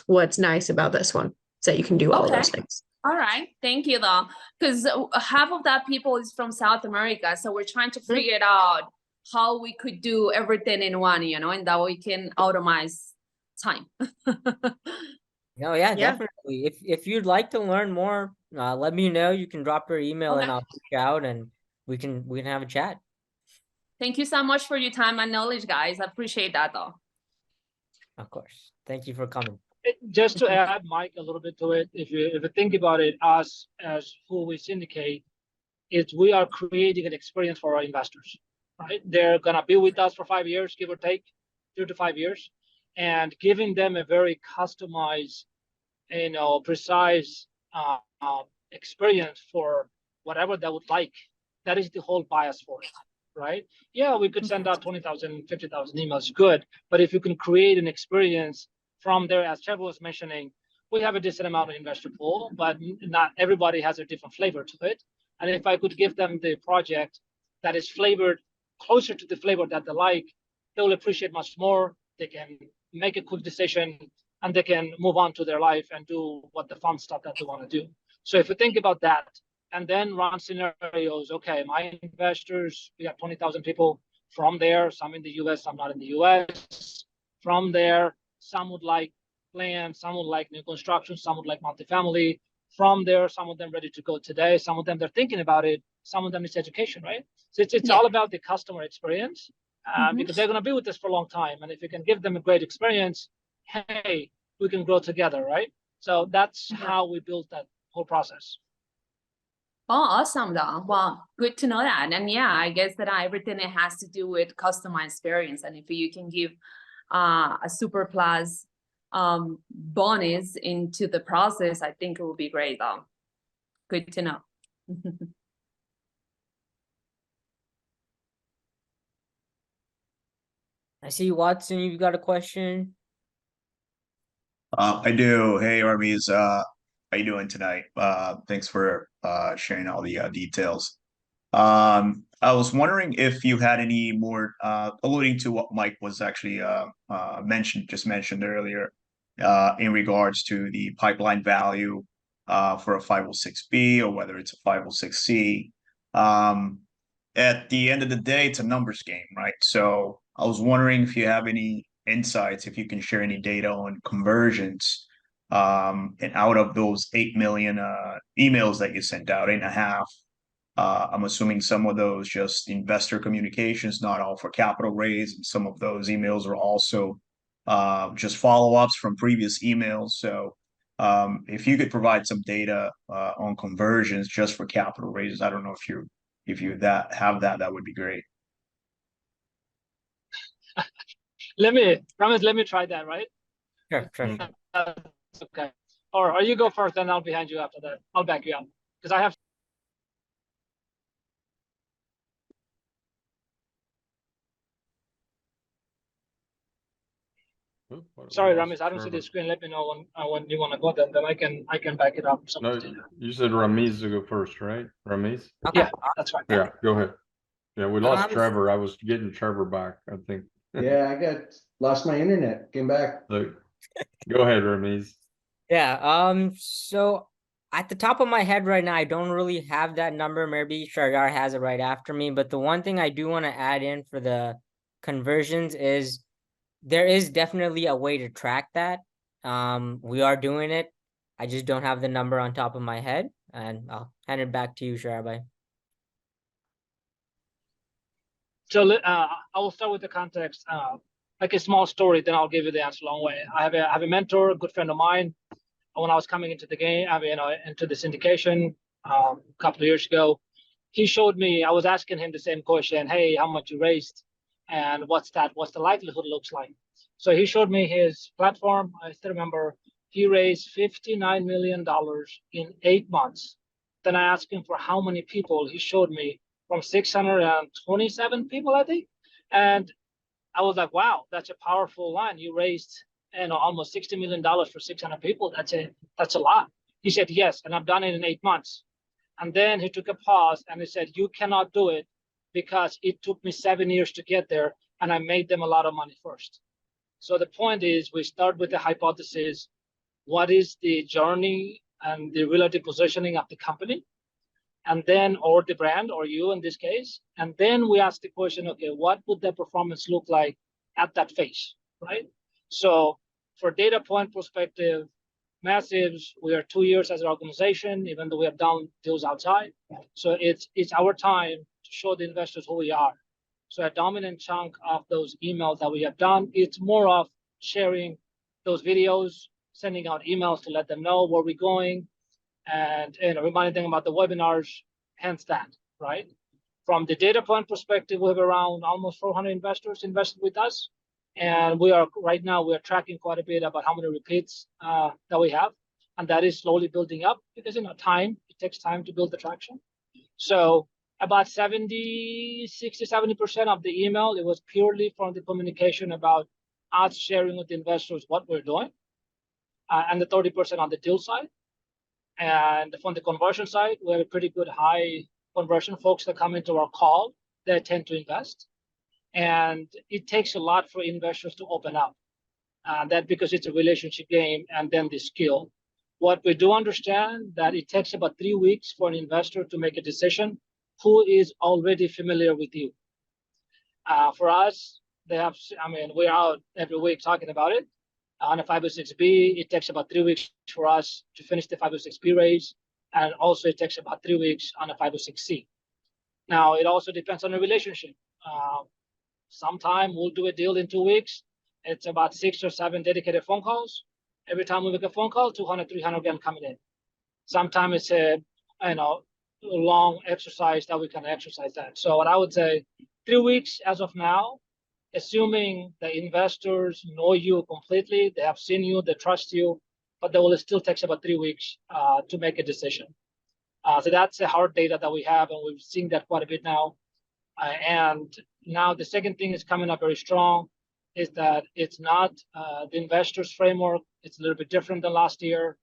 what's nice about this one. So you can do all those things. All right. Thank you, though. Because half of that people is from South America. So we're trying to figure it out how we could do everything in one, and that we can automate time. No, yeah, definitely. If you'd like to learn more, let me know. You can drop your email and I'll reach out and we can have a chat. Thank you so much for your time and knowledge, guys. I appreciate that, though. Of course. Thank you for coming. Just to add, Mike, a little bit to it, if you think about it, us as who we syndicate, we are creating an experience for our investors, right? They're gonna be with us for 5 years, give or take, 2 to 5 years, and giving them a very customized, precise experience for whatever they would like. That is the whole bias for it, right? Yeah, we could send out 20,000, 50,000 emails, good, but if you can create an experience from there, as Trevor was mentioning, we have a decent amount of investor pool, but not everybody has a different flavor to it. And if I could give them the project that is flavored closer to the flavor that they like, they will appreciate much more. They can make a quick decision and they can move on to their life and do what the fun stuff that they want to do. So if you think about that and then run scenarios, okay, my investors, we have 20,000 people from there, some in the US, some not in the US. From there, some would like land, some would like new construction, some would like multifamily. From there, some of them ready to go today, some of them they're thinking about it, some of them it's education, right? So it's all about the customer experience because they're going to be with us for a long time. And if you can give them a great experience, hey, we can grow together, right? So that's how we built that whole process. Oh, awesome, though. Well, good to know that. And yeah, I guess that everything it has to do with customized experience. And if you can give a super plus bonus into the process, I think it will be great, though. Good to know. I see Watson, you've got a question. I do. Hey, Armies, how you doing tonight? Thanks for sharing all the details. I was wondering if you had any more, alluding to what Mike was actually mentioned earlier, in regards to the pipeline value for a 506B or whether it's a 506C. At the end of the day, it's a numbers game, right? So I was wondering if you have any insights, if you can share any data on conversions, and out of those 8 million emails that you sent out, 8.5. I'm assuming some of those just investor communications, not all for capital raise, and some of those emails are also just follow-ups from previous emails. So if you could provide some data on conversions just for capital raises, I don't know if you have that, that would be great. Ramesh, let me try that, right? Sure. Okay. Or you go first, then I'll behind you after that. I'll back you up because I have. Sorry, Ramesh, I don't see the screen. Let me know when you want to go. Then I can back it up. No, you said Ramiz to go first, right? Ramiz? Okay. Yeah, that's right. Yeah, go ahead. Yeah, we lost Um, Trevor. I was getting Trevor back, I think. Yeah, I lost my internet, came back. So, go ahead, Ramiz. Yeah, so at the top of my head right now, I don't really have that number. Maybe Shardar has it right after me. But the one thing I do want to add in for the conversions is there is definitely a way to track that. We are doing it. I just don't have the number on top of my head. And I'll hand it back to you, Sharabai. So I will start with the context, like a small story. Then I'll give you the answer long way. I have a mentor, a good friend of mine. When I was coming into the game, into the syndication a couple of years ago, he showed me. I was asking him the same question: "Hey, how much you raised, and what's the likelihood looks like?" So he showed me his platform. I still remember he raised $59 million in 8 months. Then I asked him for how many people. He showed me from 627 people, I think, and I was like, "Wow, that's a powerful line. You raised." Almost $60 million for 600 people. That's a lot. He said, yes, and I've done it in 8 months. And then he took a pause and he said, you cannot do it because it took me 7 years to get there and I made them a lot of money first. So the point is we start with the hypothesis, what is the journey and the relative positioning of the company? And then, or the brand, or you in this case. And then we ask the question, okay, what would the performance look like at that phase, right? So for data point perspective, massives, we are 2 years as an organization, even though we have done deals outside. So it's our time to show the investors who we are. So a dominant chunk of those emails that we have done, it's more of sharing those videos, sending out emails to let them know where we're going, and reminding them about the webinars, hence that, right? From the data point perspective, we have around almost 400 investors invested with us. And right now we're tracking quite a bit about how many repeats that we have. And that is slowly building up because it takes time to build the traction. So about 60, 70% of the email, it was purely from the communication about us sharing with the investors what we're doing. And the 30% on the deal side. And from the conversion side, we have a pretty good high conversion folks that come into our call that tend to invest. And it takes a lot for investors to open up. That because it's a relationship game and then the skill. What we do understand that it takes about 3 weeks for an investor to make a decision who is already familiar with you. For us, we're out every week talking about it. On a 506B, it takes about 3 weeks for us to finish the 506B raise. And also it takes about 3 weeks on a 506C. Now, it also depends on the relationship. Sometime we'll do a deal in 2 weeks. It's about 6 or 7 dedicated phone calls. Every time we make a phone call, 200, 300 again coming in. Sometimes it's a long exercise that we can exercise that. So what I would say, 3 weeks as of now, assuming the investors know you completely, they have seen you, they trust you, but they will still take about 3 weeks to make a decision. So that's the hard data that we have, and we've seen that quite a bit now. And now the second thing is coming up very strong. is that it's not the investors framework. It's a little bit different than last year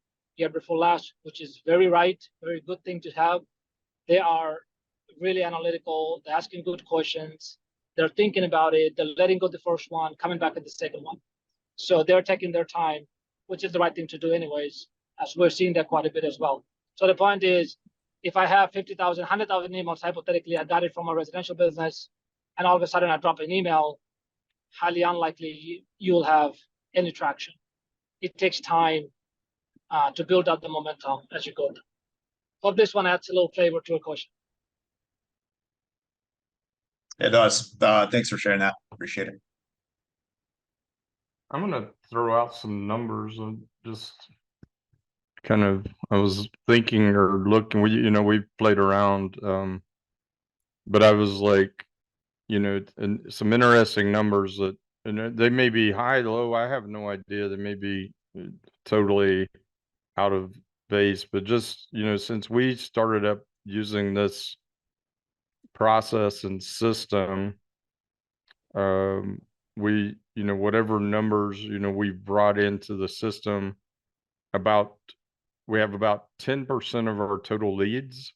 before last, which is very right, very good thing to have. They are really analytical. They're asking good questions. They're thinking about it. They're letting go the first one, coming back at the second one. So they're taking their time, which is the right thing to do anyways, as we're seeing that quite a bit as well. So the point is, if I have 50,000, 100,000 emails, hypothetically, I got it from a residential business, and all of a sudden I drop an email, highly unlikely you'll have any traction. It takes time to build up the momentum as you go. Hope this one adds a little flavor to a question. It does. Thanks for sharing that. Appreciate it. I'm gonna throw out some numbers and just kind of, I was thinking or looking, we played around, but I was like, and some interesting numbers that, and they may be high, low, I have no idea. They may be totally out of base, but just, since we started up using this process and system, we, whatever numbers, we brought into the system, we have about 10% of our total leads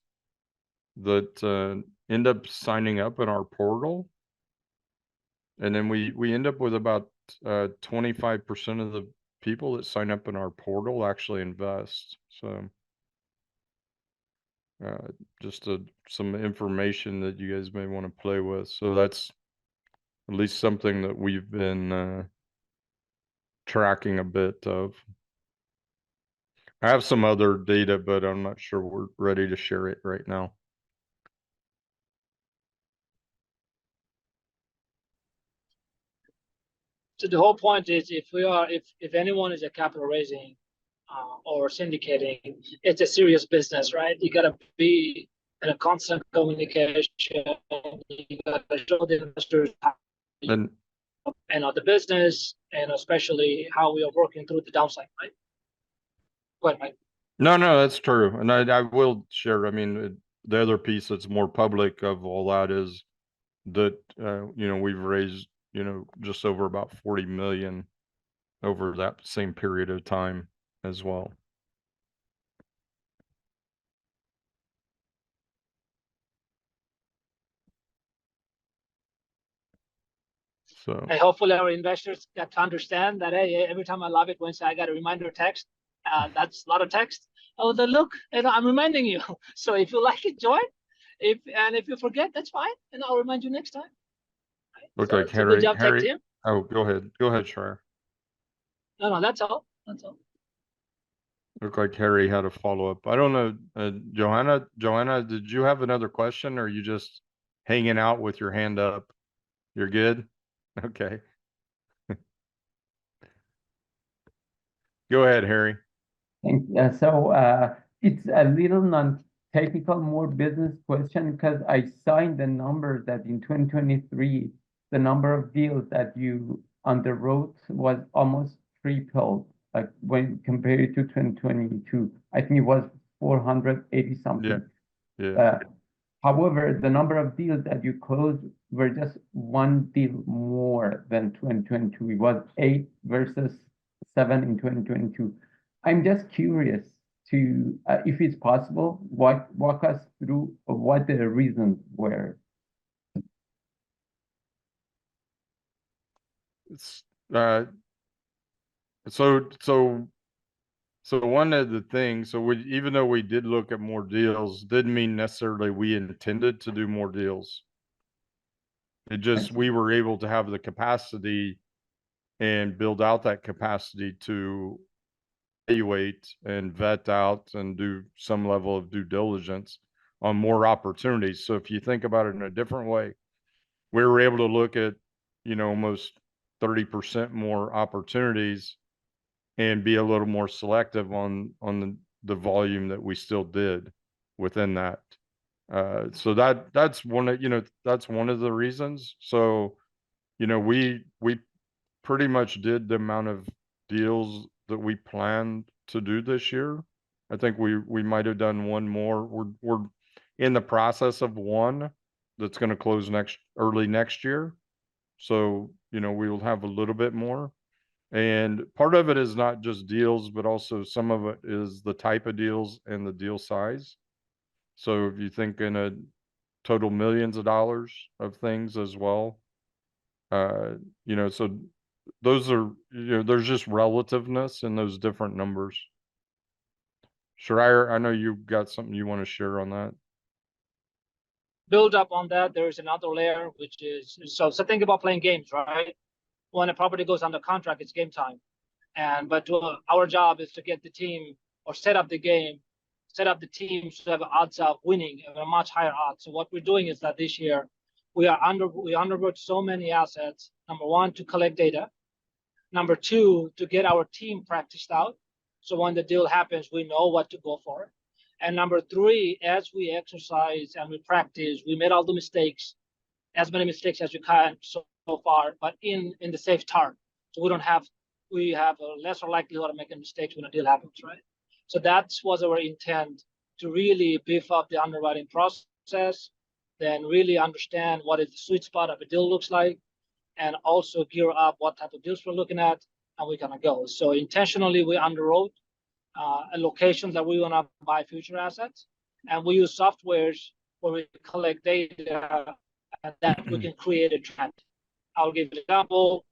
that end up signing up in our portal. And then we end up with about 25% of the people that sign up in our portal actually invest. So just some information that you guys may want to play with. So that's at least something that we've been tracking a bit of. I have some other data, but I'm not sure we're ready to share it right now. So the whole point is, if anyone is a capital raising or syndicating, it's a serious business, right? You gotta be in a constant communication. You gotta show the investors And the business, and especially how we are working through the downside, right? Go ahead, Mike. no, that's true. And I will share, I mean, the other piece that's more public of all that is that, we've raised, just over about 40 million over that same period of time as well. So, And hopefully our investors got to understand that, hey, every time I love it Wednesday, I got a reminder text. That's a lot of text. Oh, look, I'm reminding you. So if you like it, join. If you forget, that's fine, and I'll remind you next time. Right? look So like it's a good job, Harry. tech team. Oh, go ahead, Shar. No, that's all. That's all. Look like Harry had a follow-up. I don't know, Johanna, did you have another question, or are you just hanging out with your hand up? You're good? Okay. Go ahead, Harry. So it's a little non-technical, more business question, because I saw in the numbers that in 2023, the number of deals that you underwrote was almost tripled, like when compared to 2022. I think it was 480 something. Yeah. However, the number of deals that you closed were just one deal more than 2022. It was 8 versus 7 in 2022. I'm just curious to, if it's possible, walk us through what the reasons were. It's so one of the things, so even though we did look at more deals, didn't mean necessarily we intended to do more deals. It just, we were able to have the capacity and build out that capacity to evaluate and vet out and do some level of due diligence on more opportunities. So if you think about it in a different way, we were able to look at, almost 30% more opportunities and be a little more selective on the volume that we still did within that. So that's one of, that's one of the reasons. So, we pretty much did the amount of deals that we planned to do this year. I think we might have done one more. We're in the process of one that's going to close early next year. So, you know, we will have a little bit more. And part of it is not just deals, but also some of it is the type of deals and the deal size. So if you think in a total millions of dollars of things as well, you know, so those are, you know, there's just relativeness in those different numbers. Schreier, I know you've got something you want to share on that. Build up on that, there is another layer, which is, so think about playing games, right? When a property goes under contract, it's game time. But our job is to get the team or set up the game, set up the teams to have odds of winning at a much higher odds. So what we're doing is that this year we underwrote so many assets. Number one, to collect data. Number two, to get our team practiced out. So when the deal happens, we know what to go for. And number three, as we exercise and we practice, we made all the mistakes, as many mistakes as we can so far, but in the safe target. So we have a lesser likelihood of making mistakes when a deal happens, right? So that was our intent, to really beef up the underwriting process, then really understand what is the sweet spot of a deal looks like, and also gear up what type of deals we're looking at, and we're gonna go. So intentionally, we underwrote a location that we wanna buy future assets, and we use softwares where we collect data and that we can create a trend. I'll give an example.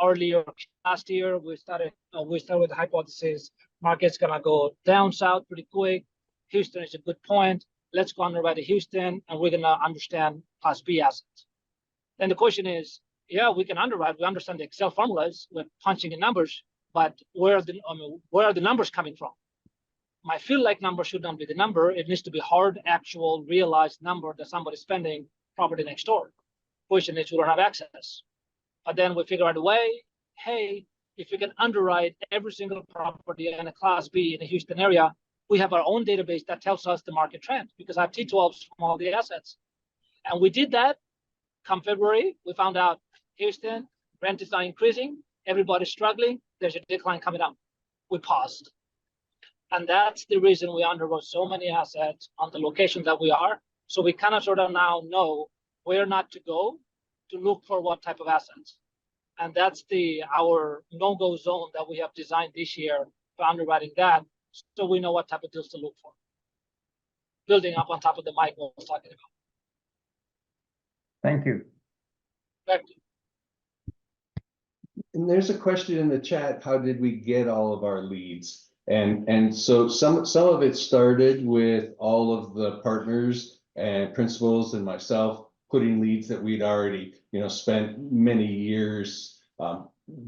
Earlier last year, we started with the hypothesis, market's gonna go down south pretty quick. Houston is a good point. Let's go underwrite Houston, and we're gonna understand Class B assets. Then the question is, yeah, we can underwrite. We understand the Excel formulas. We're punching in numbers, but where are the numbers coming from? My feel-like number should not be the number. It needs to be hard, actual, realized number that somebody's spending property next door. Question is, we don't have access. But then we figure out a way, hey, if we can underwrite every single property in a Class B in the Houston area, we have our own database that tells us the market trend, because I have T12s from all the assets. And we did that. Come February, we found out Houston, rent is not increasing, everybody's struggling, there's a decline coming up. We paused. And that's the reason we underwrote so many assets on the location that we are. So we kind of sort of now know where not to go to look for what type of assets. And that's our no-go zone that we have designed this year for underwriting that, so we know what type of deals to look for. Building up on top of the Mike was talking about. Thank you. Back to you. And there's a question in the chat, how did we get all of our leads? And so some of it started with all of the partners and principals and myself putting leads that we'd already, you know, spent many years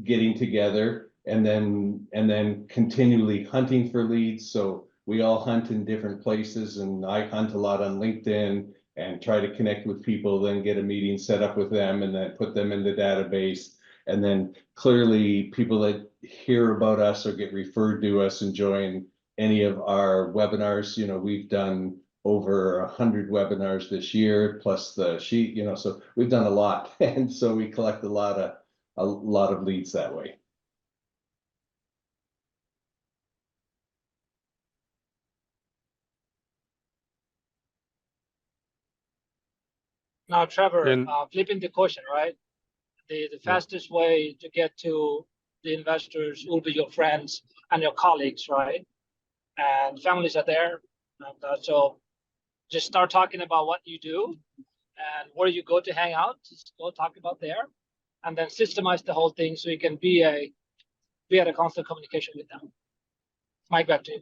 getting together, and then continually hunting for leads. So we all hunt in different places, and I hunt a lot on LinkedIn and try to connect with people, then get a meeting set up with them, and then put them in the database. And then clearly people that hear about us or get referred to us and join any of our webinars, you know, we've done over 100 webinars this year, plus the sheet, you know, so we've done a lot. And so we collect a lot of leads that way. Now, Trevor, And- flipping the question, right? The fastest way to get to the investors will be your friends and your colleagues, right? And families are there. And so just start talking about what you do and where you go to hang out. Just go talk about there, and then systemize the whole thing so you can be at a constant communication with them. Mike, back to you.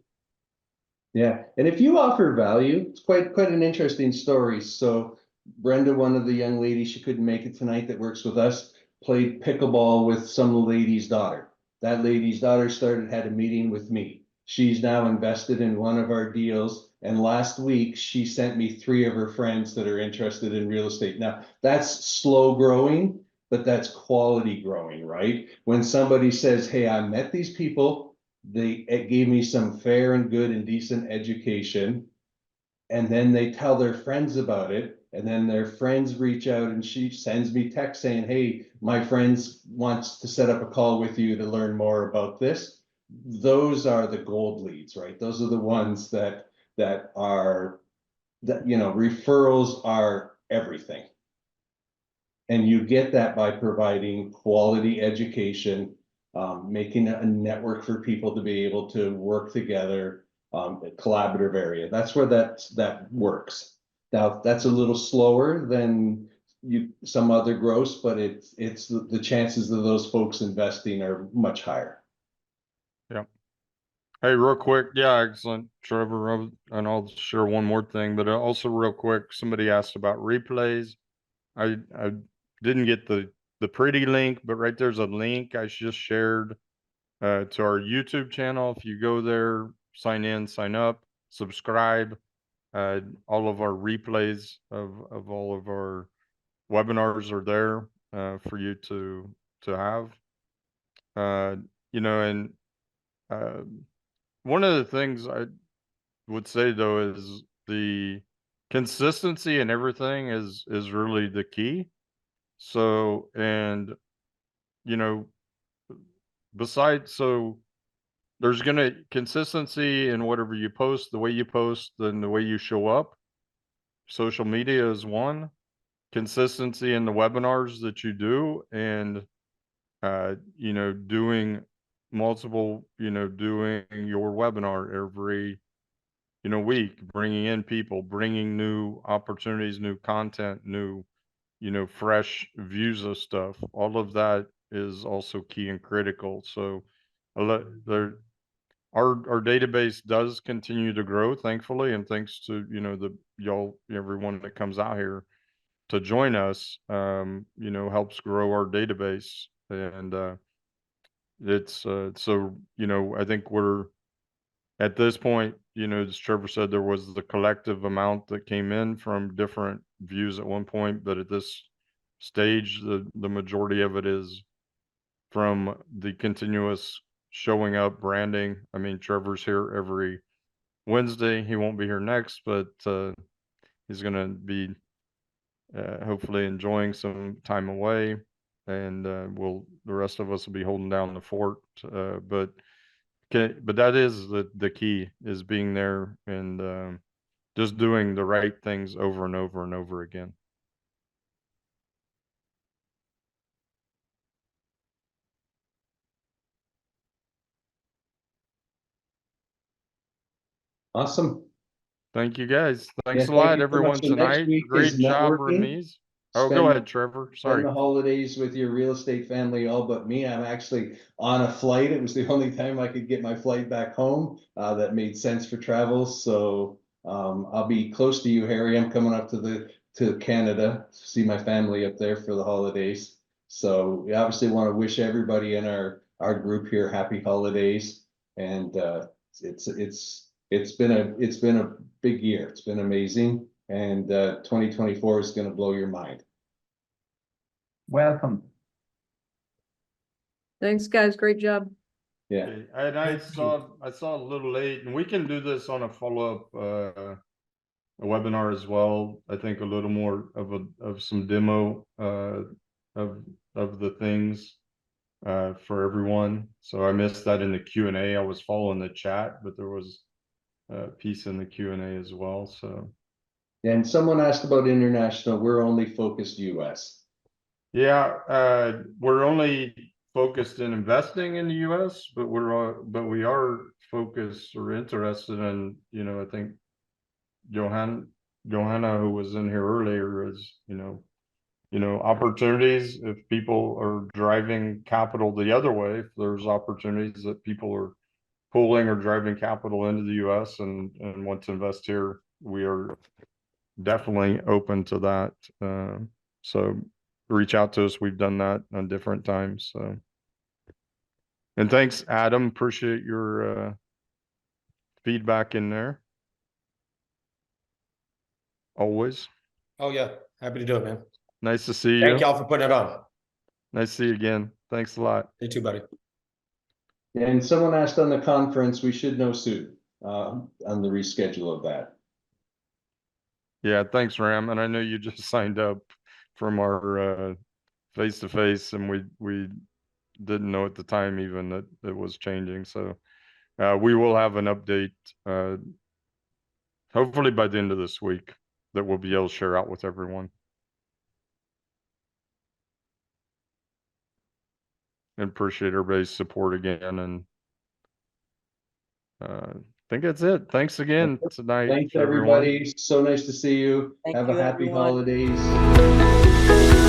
Yeah, and if you offer value, it's quite an interesting story. So Brenda, one of the young ladies, she couldn't make it tonight, that works with us, played pickleball with some lady's daughter. That lady's daughter had a meeting with me. She's now invested in one of our deals, and last week she sent me 3 of her friends that are interested in real estate. Now, that's slow growing, but that's quality growing, right? When somebody says, hey, I met these people, it gave me some fair and good and decent education, and then they tell their friends about it, and then their friends reach out, and she sends me text saying, hey, my friends wants to set up a call with you to learn more about this. Those are the gold leads, right? Those are the ones that you know, referrals are everything. And you get that by providing quality education, making a network for people to be able to work together, a collaborative area. That's where that works. Now, that's a little slower than some other growths, but it's the chances of those folks investing are much higher. Yeah. Hey, real quick. Yeah, excellent, Trevor. And I'll share one more thing, but also real quick, somebody asked about replays. I didn't get the pretty link, but right there's a link I just shared to our YouTube channel. If you go there, sign in, sign up, subscribe. All of our replays of all of our webinars are there for you to have. You know, and one of the things I would say though is the consistency in everything is really the key. So, and you know, besides, so there's gonna consistency in whatever you post, the way you post, and the way you show up. Social media is one. Consistency in the webinars that you do, and you know, doing multiple, you know, doing your webinar every, you know, week, bringing in people, bringing new opportunities, new content, new, you know, fresh views of stuff. All of that is also key and critical. So our database does continue to grow, thankfully, and thanks to, you know, y'all, everyone that comes out here to join us, you know, helps grow our database. And it's so, you know, I think we're at this point, you know, as Trevor said, there was the collective amount that came in from different views at one point, but at this stage, the majority of it is from the continuous showing up, branding. I mean, Trevor's here every Wednesday. He won't be here next, but he's going to be hopefully enjoying some time away, and the rest of us will be holding down the fort. But that is the key, is being there and just doing the right things over and over and over again. Awesome. Thank you guys. Thanks Yeah, a lot, thank you so everyone, much. So next tonight. week Great is job, networking. Ramiz. Oh, go Spend- ahead, Trevor. Sorry. Spend the holidays with your real estate family, all but me. I'm actually on a flight. It was the only time I could get my flight back home. That made sense for travel. So I'll be close to you, Harry. I'm coming up to Canada to see my family up there for the holidays. So we obviously want to wish everybody in our group here happy holidays. And it's been a big year. It's been amazing. And 2024 is going to blow your mind. Welcome. Thanks, guys. Great job. Yeah. Okay, and I saw a little late, and we can do this on a follow-up a webinar as well. I think a little more of some demo of the things for everyone. So I missed that in the Q&A. I was following the chat, but there was a piece in the Q&A as well. So And someone asked about international. We're only focused US. yeah, we're only focused in investing in the US, but we are focused or interested in, you know, I think Johanna, who was in here earlier, is, you know, opportunities. If people are driving capital the other way, if there's opportunities that people are pulling or driving capital into the US and want to invest here, we are definitely open to that. So reach out to us. We've done that on different times. So, and thanks, Adam. Appreciate your feedback in there. Always. Oh yeah, happy to do it, man. Nice to see you. Thank y'all for putting it on. Nice to see you again. Thanks a lot. You too, buddy. And someone asked on the conference, we should know soon on the reschedule of that. Yeah, thanks, Ram. And I know you just signed up from our face-to-face, and we didn't know at the time even that it was changing. So we will have an update hopefully by the end of this week that we'll be able to share out with everyone. and appreciate everybody's support again. And I think that's it. Thanks again tonight. Thanks, to everyone. everybody. So nice to see you. Thank Have you, a happy everyone. holidays.